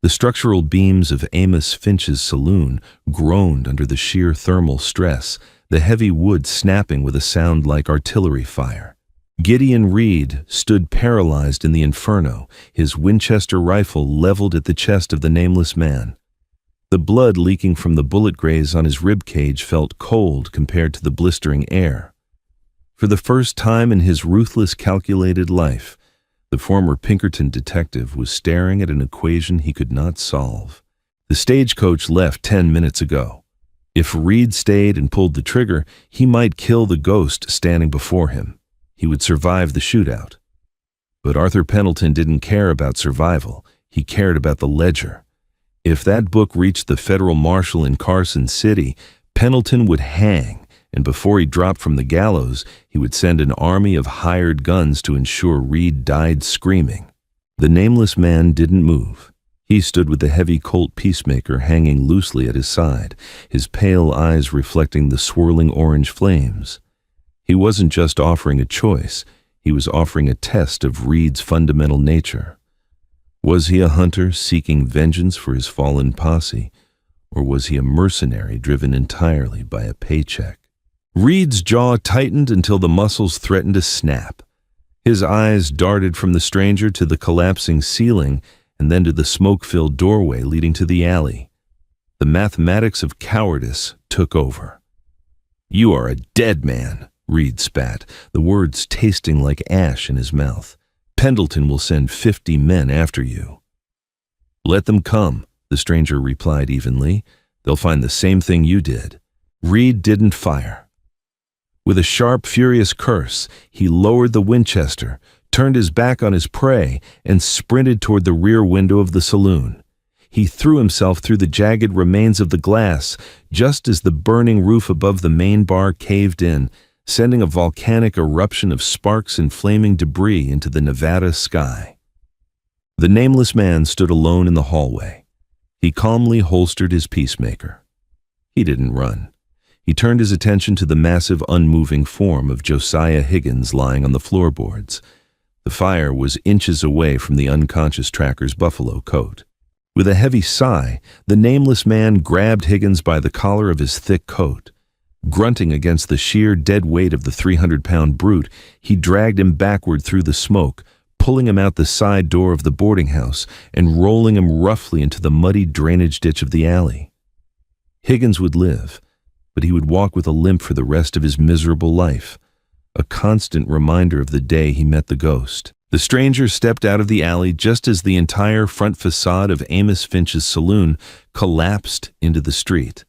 The structural beams of Amos Finch's saloon groaned under the sheer thermal stress, the heavy wood snapping with a sound like artillery fire. Gideon Reed stood paralyzed in the inferno, his Winchester rifle leveled at the chest of the nameless man. The blood leaking from the bullet graze on his rib cage felt cold compared to the blistering air. For the first time in his ruthless, calculated life, the former Pinkerton detective was staring at an equation he could not solve. The stagecoach left 10 minutes ago. If Reed stayed and pulled the trigger, he might kill the ghost standing before him. He would survive the shootout. But Arthur Pendleton didn't care about survival. He cared about the ledger. If that book reached the federal marshal in Carson City, Pendleton would hang, and before he dropped from the gallows, he would send an army of hired guns to ensure Reed died screaming. The nameless man didn't move. He stood with the heavy Colt Peacemaker hanging loosely at his side, his pale eyes reflecting the swirling orange flames. He wasn't just offering a choice, he was offering a test of Reed's fundamental nature. Was he a hunter seeking vengeance for his fallen posse, or was he a mercenary driven entirely by a paycheck? Reed's jaw tightened until the muscles threatened to snap. His eyes darted from the stranger to the collapsing ceiling and then to the smoke-filled doorway leading to the alley. The mathematics of cowardice took over. "You are a dead man," Reed spat, the words tasting like ash in his mouth. "Pendleton will send 50 men after you." "Let them come," the stranger replied evenly. "They'll find the same thing you did." Reed didn't fire. With a sharp, furious curse, he lowered the Winchester, turned his back on his prey, and sprinted toward the rear window of the saloon. He threw himself through the jagged remains of the glass just as the burning roof above the main bar caved in, sending a volcanic eruption of sparks and flaming debris into the Nevada sky. The nameless man stood alone in the hallway. He calmly holstered his Peacemaker. He didn't run. He turned his attention to the massive, unmoving form of Josiah Higgins lying on the floorboards. The fire was inches away from the unconscious tracker's buffalo coat. With a heavy sigh, the nameless man grabbed Higgins by the collar of his thick coat. Grunting against the sheer dead weight of the 300-pound brute, he dragged him backward through the smoke, pulling him out the side door of the boarding house and rolling him roughly into the muddy drainage ditch of the alley. Higgins would live, but he would walk with a limp for the rest of his miserable life, a constant reminder of the day he met the ghost. The stranger stepped out of the alley just as the entire front facade of Amos Finch's saloon collapsed into the street.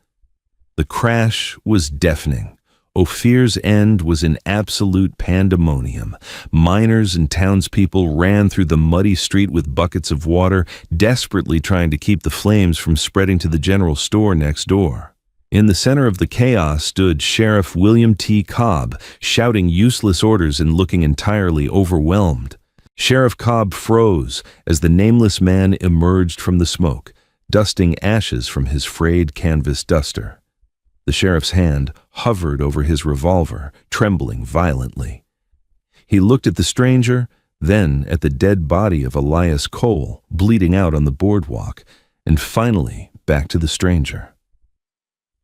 The crash was deafening. Ophir's End was in absolute pandemonium. Miners and townspeople ran through the muddy street with buckets of water, desperately trying to keep the flames from spreading to the general store next door. In the center of the chaos stood Sheriff William T. Cobb, shouting useless orders and looking entirely overwhelmed. Sheriff Cobb froze as the nameless man emerged from the smoke, dusting ashes from his frayed canvas duster. The sheriff's hand hovered over his revolver, trembling violently. He looked at the stranger, then at the dead body of Elias Cole, bleeding out on the boardwalk, and finally back to the stranger.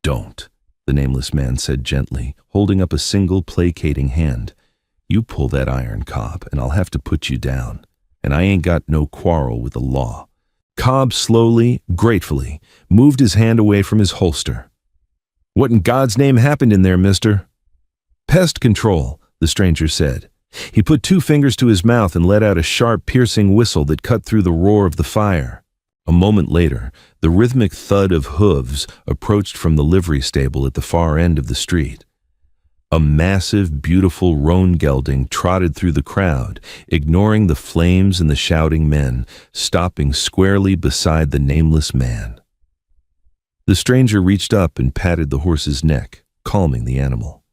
"Don't," the nameless man said gently, holding up a single placating hand. "You pull that iron, Cobb, and I'll have to put you down. And I ain't got no quarrel with the law." Cobb slowly, gratefully, moved his hand away from his holster. "What in God's name happened in there, mister?" "Pest control," the stranger said. He put 2 fingers to his mouth and let out a sharp, piercing whistle that cut through the roar of the fire. A moment later, the rhythmic thud of hooves approached from the livery stable at the far end of the street. A massive, beautiful roan gelding trotted through the crowd, ignoring the flames and the shouting men, stopping squarely beside the nameless man. The stranger reached up and patted the horse's neck, calming the animal.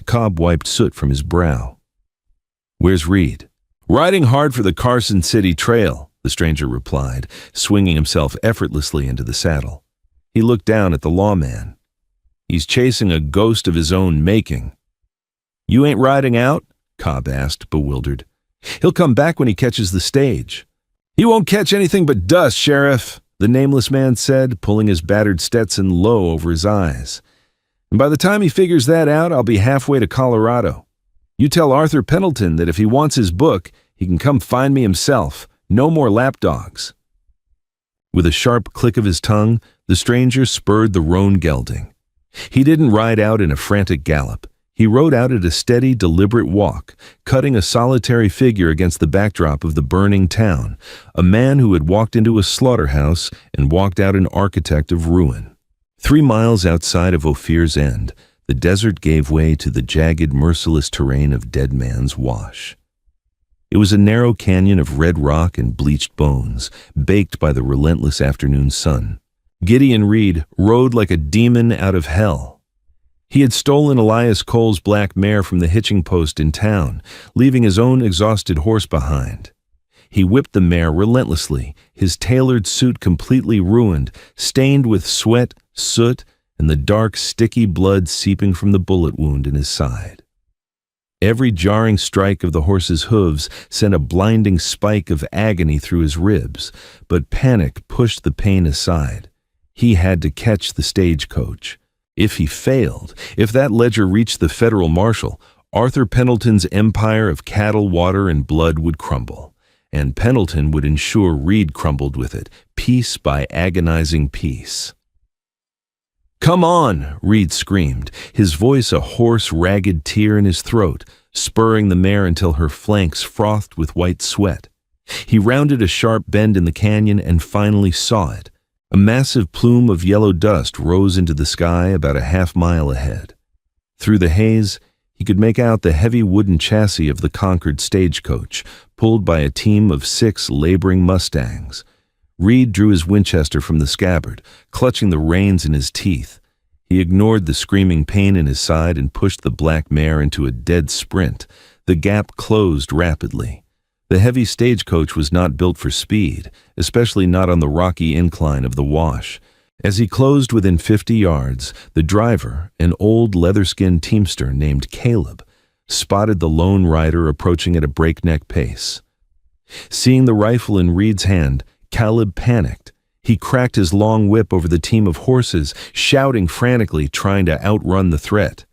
Cobb wiped soot from his brow. "Where's Reed?" "Riding hard for the Carson City Trail," the stranger replied, swinging himself effortlessly into the saddle. He looked down at the lawman. "He's chasing a ghost of his own making." "You ain't riding out?" Cobb asked, bewildered. "He'll come back when he catches the stage." "He won't catch anything but dust, Sheriff," the nameless man said, pulling his battered Stetson low over his eyes. "And by the time he figures that out, I'll be halfway to Colorado. You tell Arthur Pendleton that if he wants his book, he can come find me himself. No more lapdogs." With a sharp click of his tongue, the stranger spurred the roan gelding. He didn't ride out in a frantic gallop. He rode out at a steady, deliberate walk, cutting a solitary figure against the backdrop of the burning town, a man who had walked into a slaughterhouse and walked out an architect of ruin. 3 miles outside of Ophir's End, the desert gave way to the jagged, merciless terrain of Dead Man's Wash. It was a narrow canyon of red rock and bleached bones, baked by the relentless afternoon sun. Gideon Reed rode like a demon out of hell. He had stolen Elias Cole's black mare from the hitching post in town, leaving his own exhausted horse behind. He whipped the mare relentlessly, his tailored suit completely ruined, stained with sweat, soot, and the dark, sticky blood seeping from the bullet wound in his side. Every jarring strike of the horse's hooves sent a blinding spike of agony through his ribs, but panic pushed the pain aside. He had to catch the stagecoach. If he failed, if that ledger reached the federal marshal, Arthur Pendleton's empire of cattle, water, and blood would crumble, and Pendleton would ensure Reed crumbled with it, piece by agonizing piece. "Come on," Reed screamed, his voice a hoarse, ragged tear in his throat, spurring the mare until her flanks frothed with white sweat. He rounded a sharp bend in the canyon and finally saw it. A massive plume of yellow dust rose into the sky about a half-mile ahead. Through the haze, he could make out the heavy wooden chassis of the Concord stagecoach, pulled by a team of 6 laboring Mustangs. Reed drew his Winchester from the scabbard, clutching the reins in his teeth. He ignored the screaming pain in his side and pushed the black mare into a dead sprint. The gap closed rapidly. The heavy stagecoach was not built for speed, especially not on the rocky incline of the Wash, As he closed within 50 yards, the driver, an old leather-skinned teamster named Caleb, spotted the lone rider approaching at a breakneck pace. Seeing the rifle in Reed's hand, Caleb panicked. He cracked his long whip over the team of horses, shouting frantically, trying to outrun the threat.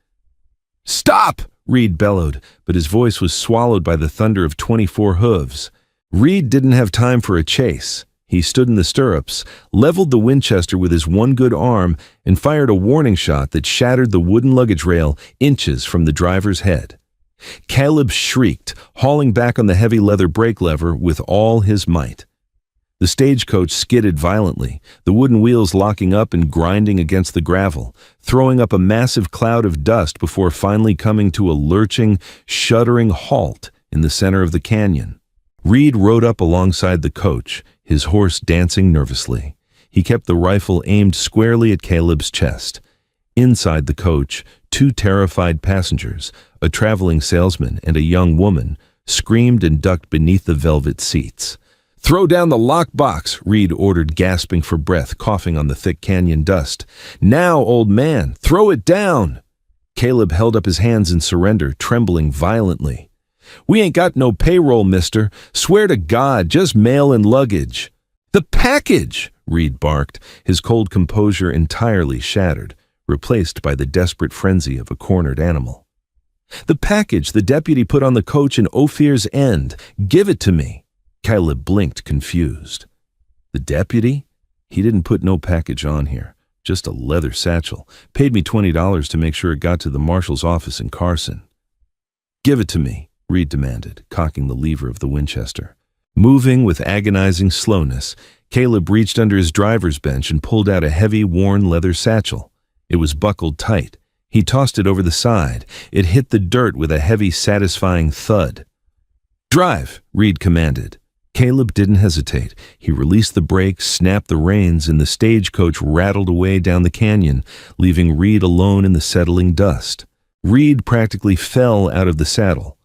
"Stop!" Reed bellowed, but his voice was swallowed by the thunder of 24 hooves. Reed didn't have time for a chase. He stood in the stirrups, leveled the Winchester with his one good arm, and fired a warning shot that shattered the wooden luggage rail inches from the driver's head. Caleb shrieked, hauling back on the heavy leather brake lever with all his might. The stagecoach skidded violently, the wooden wheels locking up and grinding against the gravel, throwing up a massive cloud of dust before finally coming to a lurching, shuddering halt in the center of the canyon. Reed rode up alongside the coach, his horse dancing nervously. He kept the rifle aimed squarely at Caleb's chest. Inside the coach, two terrified passengers, a traveling salesman and a young woman, screamed and ducked beneath the velvet seats. "Throw down the lockbox," Reed ordered, gasping for breath, coughing on the thick canyon dust. "Now, old man, throw it down!" Caleb held up his hands in surrender, trembling violently. "We ain't got no payroll, mister. Swear to God, just mail and luggage." "The package!" Reed barked, his cold composure entirely shattered, replaced by the desperate frenzy of a cornered animal. "The package the deputy put on the coach in Ophir's End. Give it to me." Caleb blinked, confused. "The deputy? He didn't put no package on here. Just a leather satchel. Paid me $20 to make sure it got to the marshal's office in Carson." "Give it to me," Reed demanded, cocking the lever of the Winchester. Moving with agonizing slowness, Caleb reached under his driver's bench and pulled out a heavy, worn leather satchel. It was buckled tight. He tossed it over the side. It hit the dirt with a heavy, satisfying thud. "Drive," Reed commanded. Caleb didn't hesitate. He released the brakes, snapped the reins, and the stagecoach rattled away down the canyon, leaving Reed alone in the settling dust. Reed practically fell out of the saddle.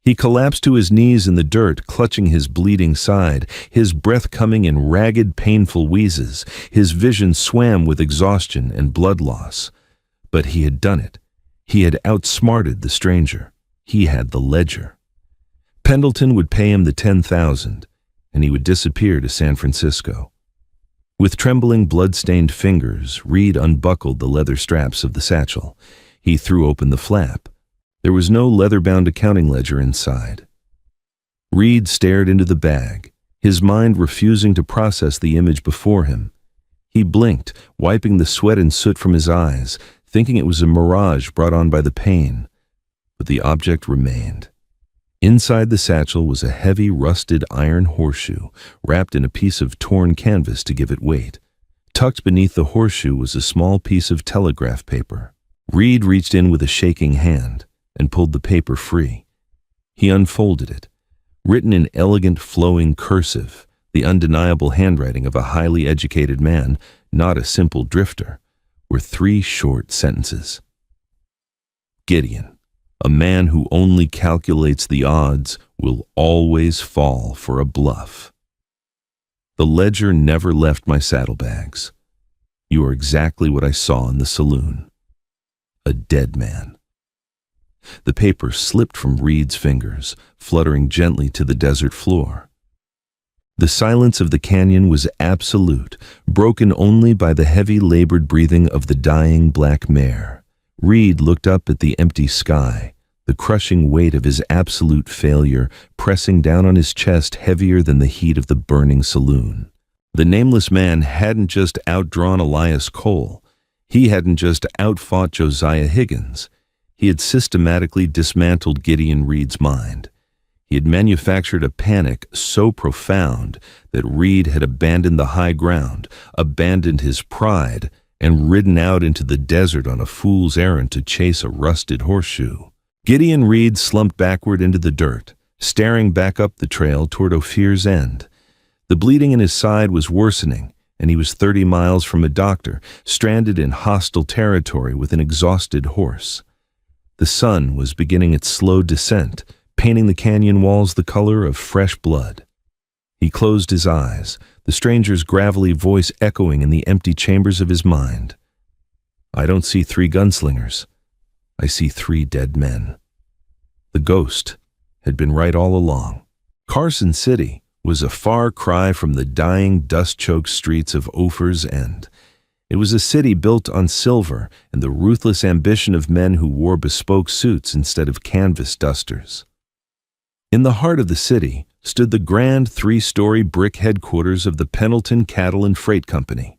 He collapsed to his knees in the dirt, clutching his bleeding side, his breath coming in ragged, painful wheezes. His vision swam with exhaustion and blood loss. But he had done it. He had outsmarted the stranger. He had the ledger. Pendleton would pay him the $10,000, and he would disappear to San Francisco. With trembling, blood-stained fingers, Reed unbuckled the leather straps of the satchel. He threw open the flap. There was no leather-bound accounting ledger inside. Reed stared into the bag, his mind refusing to process the image before him. He blinked, wiping the sweat and soot from his eyes, thinking it was a mirage brought on by the pain. But the object remained. Inside the satchel was a heavy, rusted iron horseshoe, wrapped in a piece of torn canvas to give it weight. Tucked beneath the horseshoe was a small piece of telegraph paper. Reed reached in with a shaking hand and pulled the paper free. He unfolded it. Written in elegant, flowing cursive, the undeniable handwriting of a highly educated man, not a simple drifter, were 3 short sentences. "Gideon, a man who only calculates the odds will always fall for a bluff. The ledger never left my saddlebags. You are exactly what I saw in the saloon. A dead man." The paper slipped from Reed's fingers, fluttering gently to the desert floor. The silence of the canyon was absolute, broken only by the heavy, labored breathing of the dying black mare. Reed looked up at the empty sky, the crushing weight of his absolute failure pressing down on his chest heavier than the heat of the burning saloon. The nameless man hadn't just outdrawn Elias Cole. He hadn't just outfought Josiah Higgins. He had systematically dismantled Gideon Reed's mind. He had manufactured a panic so profound that Reed had abandoned the high ground, abandoned his pride, and ridden out into the desert on a fool's errand to chase a rusted horseshoe. Gideon Reed slumped backward into the dirt, staring back up the trail toward Ophir's End. The bleeding in his side was worsening, and he was 30 miles from a doctor, stranded in hostile territory with an exhausted horse. The sun was beginning its slow descent, painting the canyon walls the color of fresh blood. He closed his eyes, the stranger's gravelly voice echoing in the empty chambers of his mind. "I don't see 3 gunslingers. I see 3 dead men." The ghost had been right all along. Carson City was a far cry from the dying, dust-choked streets of Ophir's End. It was a city built on silver and the ruthless ambition of men who wore bespoke suits instead of canvas dusters. In the heart of the city stood the grand 3-story brick headquarters of the Pendleton Cattle and Freight Company.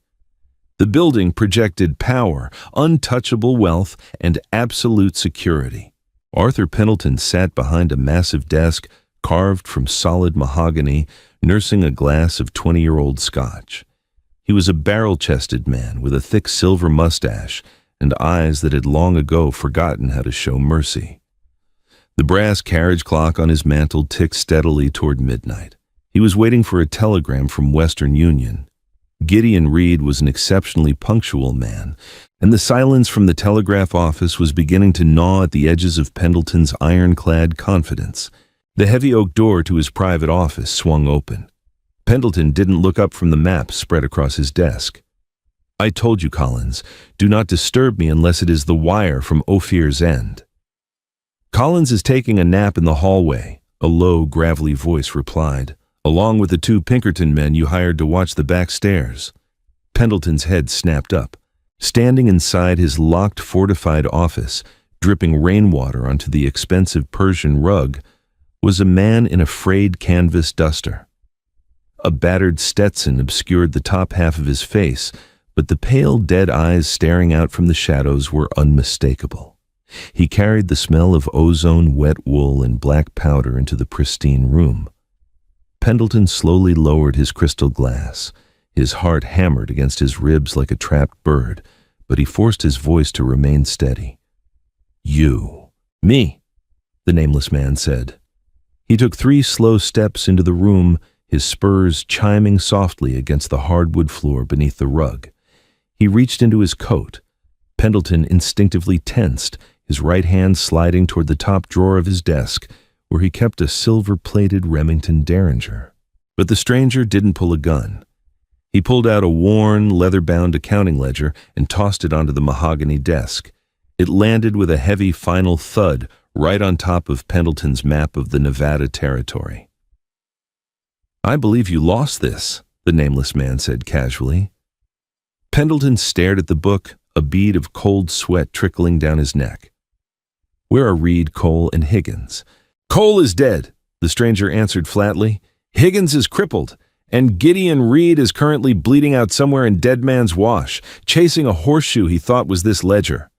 The building projected power, untouchable wealth, and absolute security. Arthur Pendleton sat behind a massive desk carved from solid mahogany, nursing a glass of 20-year-old scotch. He was a barrel-chested man with a thick silver mustache and eyes that had long ago forgotten how to show mercy. The brass carriage clock on his mantel ticked steadily toward midnight. He was waiting for a telegram from Western Union. Gideon Reed was an exceptionally punctual man, and the silence from the telegraph office was beginning to gnaw at the edges of Pendleton's ironclad confidence. The heavy oak door to his private office swung open. Pendleton didn't look up from the map spread across his desk. "I told you, Collins, do not disturb me unless it is the wire from Ophir's End." "Collins is taking a nap in the hallway," a low, gravelly voice replied, "along with the 2 Pinkerton men you hired to watch the back stairs." Pendleton's head snapped up. Standing inside his locked, fortified office, dripping rainwater onto the expensive Persian rug, was a man in a frayed canvas duster. A battered Stetson obscured the top half of his face, but the pale, dead eyes staring out from the shadows were unmistakable. He carried the smell of ozone, wet wool, and black powder into the pristine room. Pendleton slowly lowered his crystal glass. His heart hammered against his ribs like a trapped bird, but he forced his voice to remain steady. "You." "Me," the nameless man said. He took 3 slow steps into the room, his spurs chiming softly against the hardwood floor beneath the rug. He reached into his coat. Pendleton instinctively tensed, his right hand sliding toward the top drawer of his desk, where he kept a silver-plated Remington Derringer. But the stranger didn't pull a gun. He pulled out a worn, leather-bound accounting ledger and tossed it onto the mahogany desk. It landed with a heavy final thud right on top of Pendleton's map of the Nevada Territory. "I believe you lost this," the nameless man said casually. Pendleton stared at the book, a bead of cold sweat trickling down his neck. "Where are Reed, Cole, and Higgins?" "Cole is dead," the stranger answered flatly. "Higgins is crippled, and Gideon Reed is currently bleeding out somewhere in Dead Man's Wash, chasing a horseshoe he thought was this ledger.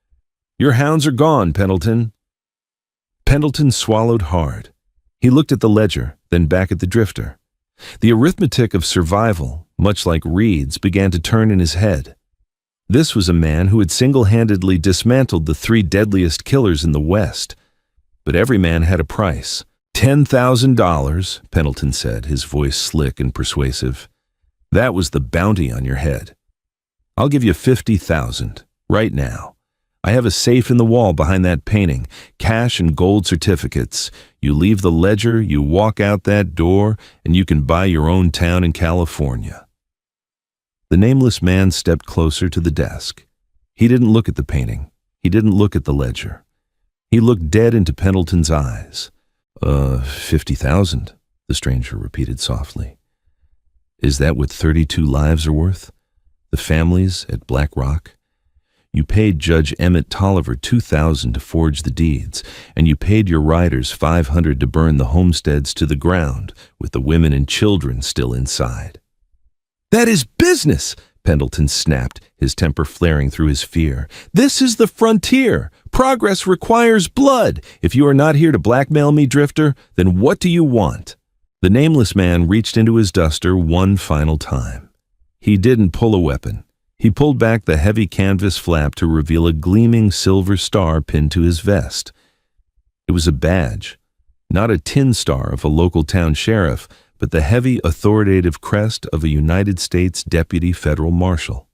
Your hounds are gone, Pendleton." Pendleton swallowed hard. He looked at the ledger, then back at the drifter. The arithmetic of survival, much like Reed's, began to turn in his head. This was a man who had single-handedly dismantled the 3 deadliest killers in the West. But every man had a price. $10,000, Pendleton said, his voice slick and persuasive. "That was the bounty on your head. I'll give you $50,000, right now. I have a safe in the wall behind that painting, cash and gold certificates. You leave the ledger, you walk out that door, and you can buy your own town in California." The nameless man stepped closer to the desk. He didn't look at the painting. He didn't look at the ledger. He looked dead into Pendleton's eyes. 50,000, the stranger repeated softly. "Is that what 32 lives are worth? The families at Black Rock? You paid Judge Emmett Tolliver $2,000 to forge the deeds, and you paid your riders $500 to burn the homesteads to the ground, with the women and children still inside." "That is business!" Pendleton snapped, his temper flaring through his fear. "This is the frontier. Progress requires blood. If you are not here to blackmail me, Drifter, then what do you want?" The nameless man reached into his duster one final time. He didn't pull a weapon. He pulled back the heavy canvas flap to reveal a gleaming silver star pinned to his vest. It was a badge, not a tin star of a local town sheriff, but the heavy, authoritative crest of a United States Deputy Federal Marshal.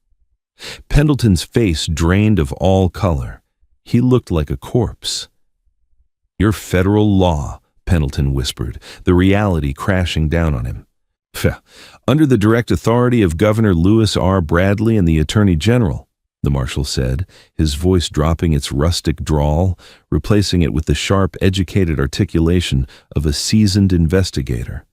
Pendleton's face drained of all color. He looked like a corpse. "Your federal law," Pendleton whispered, the reality crashing down on him. Pfft. Under the direct authority of Governor Lewis R. Bradley and the Attorney General, the marshal said, his voice dropping its rustic drawl, replacing it with the sharp, educated articulation of a seasoned investigator.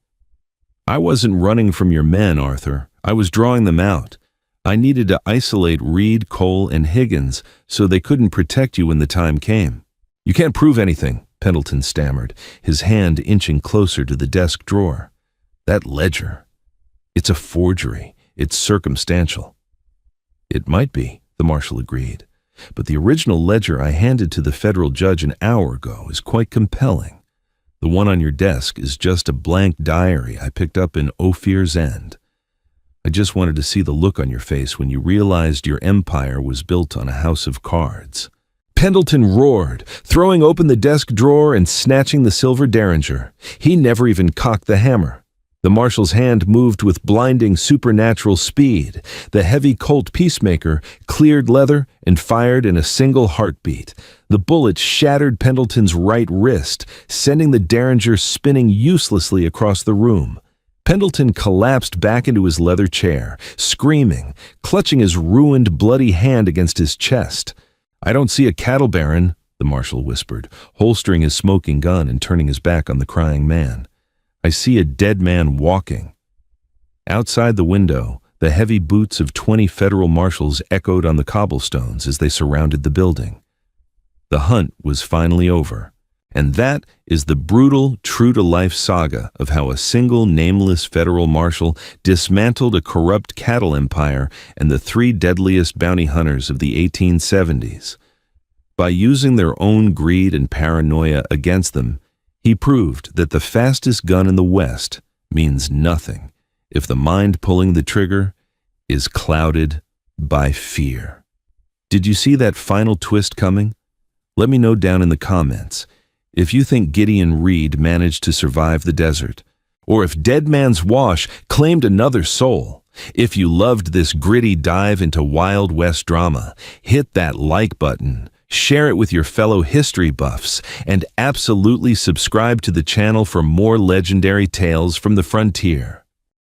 I wasn't running from your men, Arthur. I was drawing them out. I needed to isolate Reed, Cole, and Higgins so they couldn't protect you when the time came. You can't prove anything, Pendleton stammered, his hand inching closer to the desk drawer. That ledger. It's a forgery. It's circumstantial. It might be, the marshal agreed, but the original ledger I handed to the federal judge an hour ago is quite compelling. The one on your desk is just a blank diary I picked up in Ophir's End. I just wanted to see the look on your face when you realized your empire was built on a house of cards. Pendleton roared, throwing open the desk drawer and snatching the silver derringer. He never even cocked the hammer. The marshal's hand moved with blinding supernatural speed. The heavy Colt Peacemaker cleared leather and fired in a single heartbeat. The bullet shattered Pendleton's right wrist, sending the derringer spinning uselessly across the room. Pendleton collapsed back into his leather chair, screaming, clutching his ruined, bloody hand against his chest. I don't see a cattle baron, the marshal whispered, holstering his smoking gun and turning his back on the crying man. I see a dead man walking. Outside the window, the heavy boots of 20 federal marshals echoed on the cobblestones as they surrounded the building. The hunt was finally over, and that is the brutal, true-to-life saga of how a single nameless federal marshal dismantled a corrupt cattle empire and the 3 deadliest bounty hunters of the 1870s. By using their own greed and paranoia against them, he proved that the fastest gun in the West means nothing if the mind pulling the trigger is clouded by fear. Did you see that final twist coming? Let me know down in the comments if you think Gideon Reed managed to survive the desert, or if Dead Man's Wash claimed another soul. If you loved this gritty dive into Wild West drama, hit that like button, share it with your fellow history buffs, and absolutely subscribe to the channel for more legendary tales from the frontier.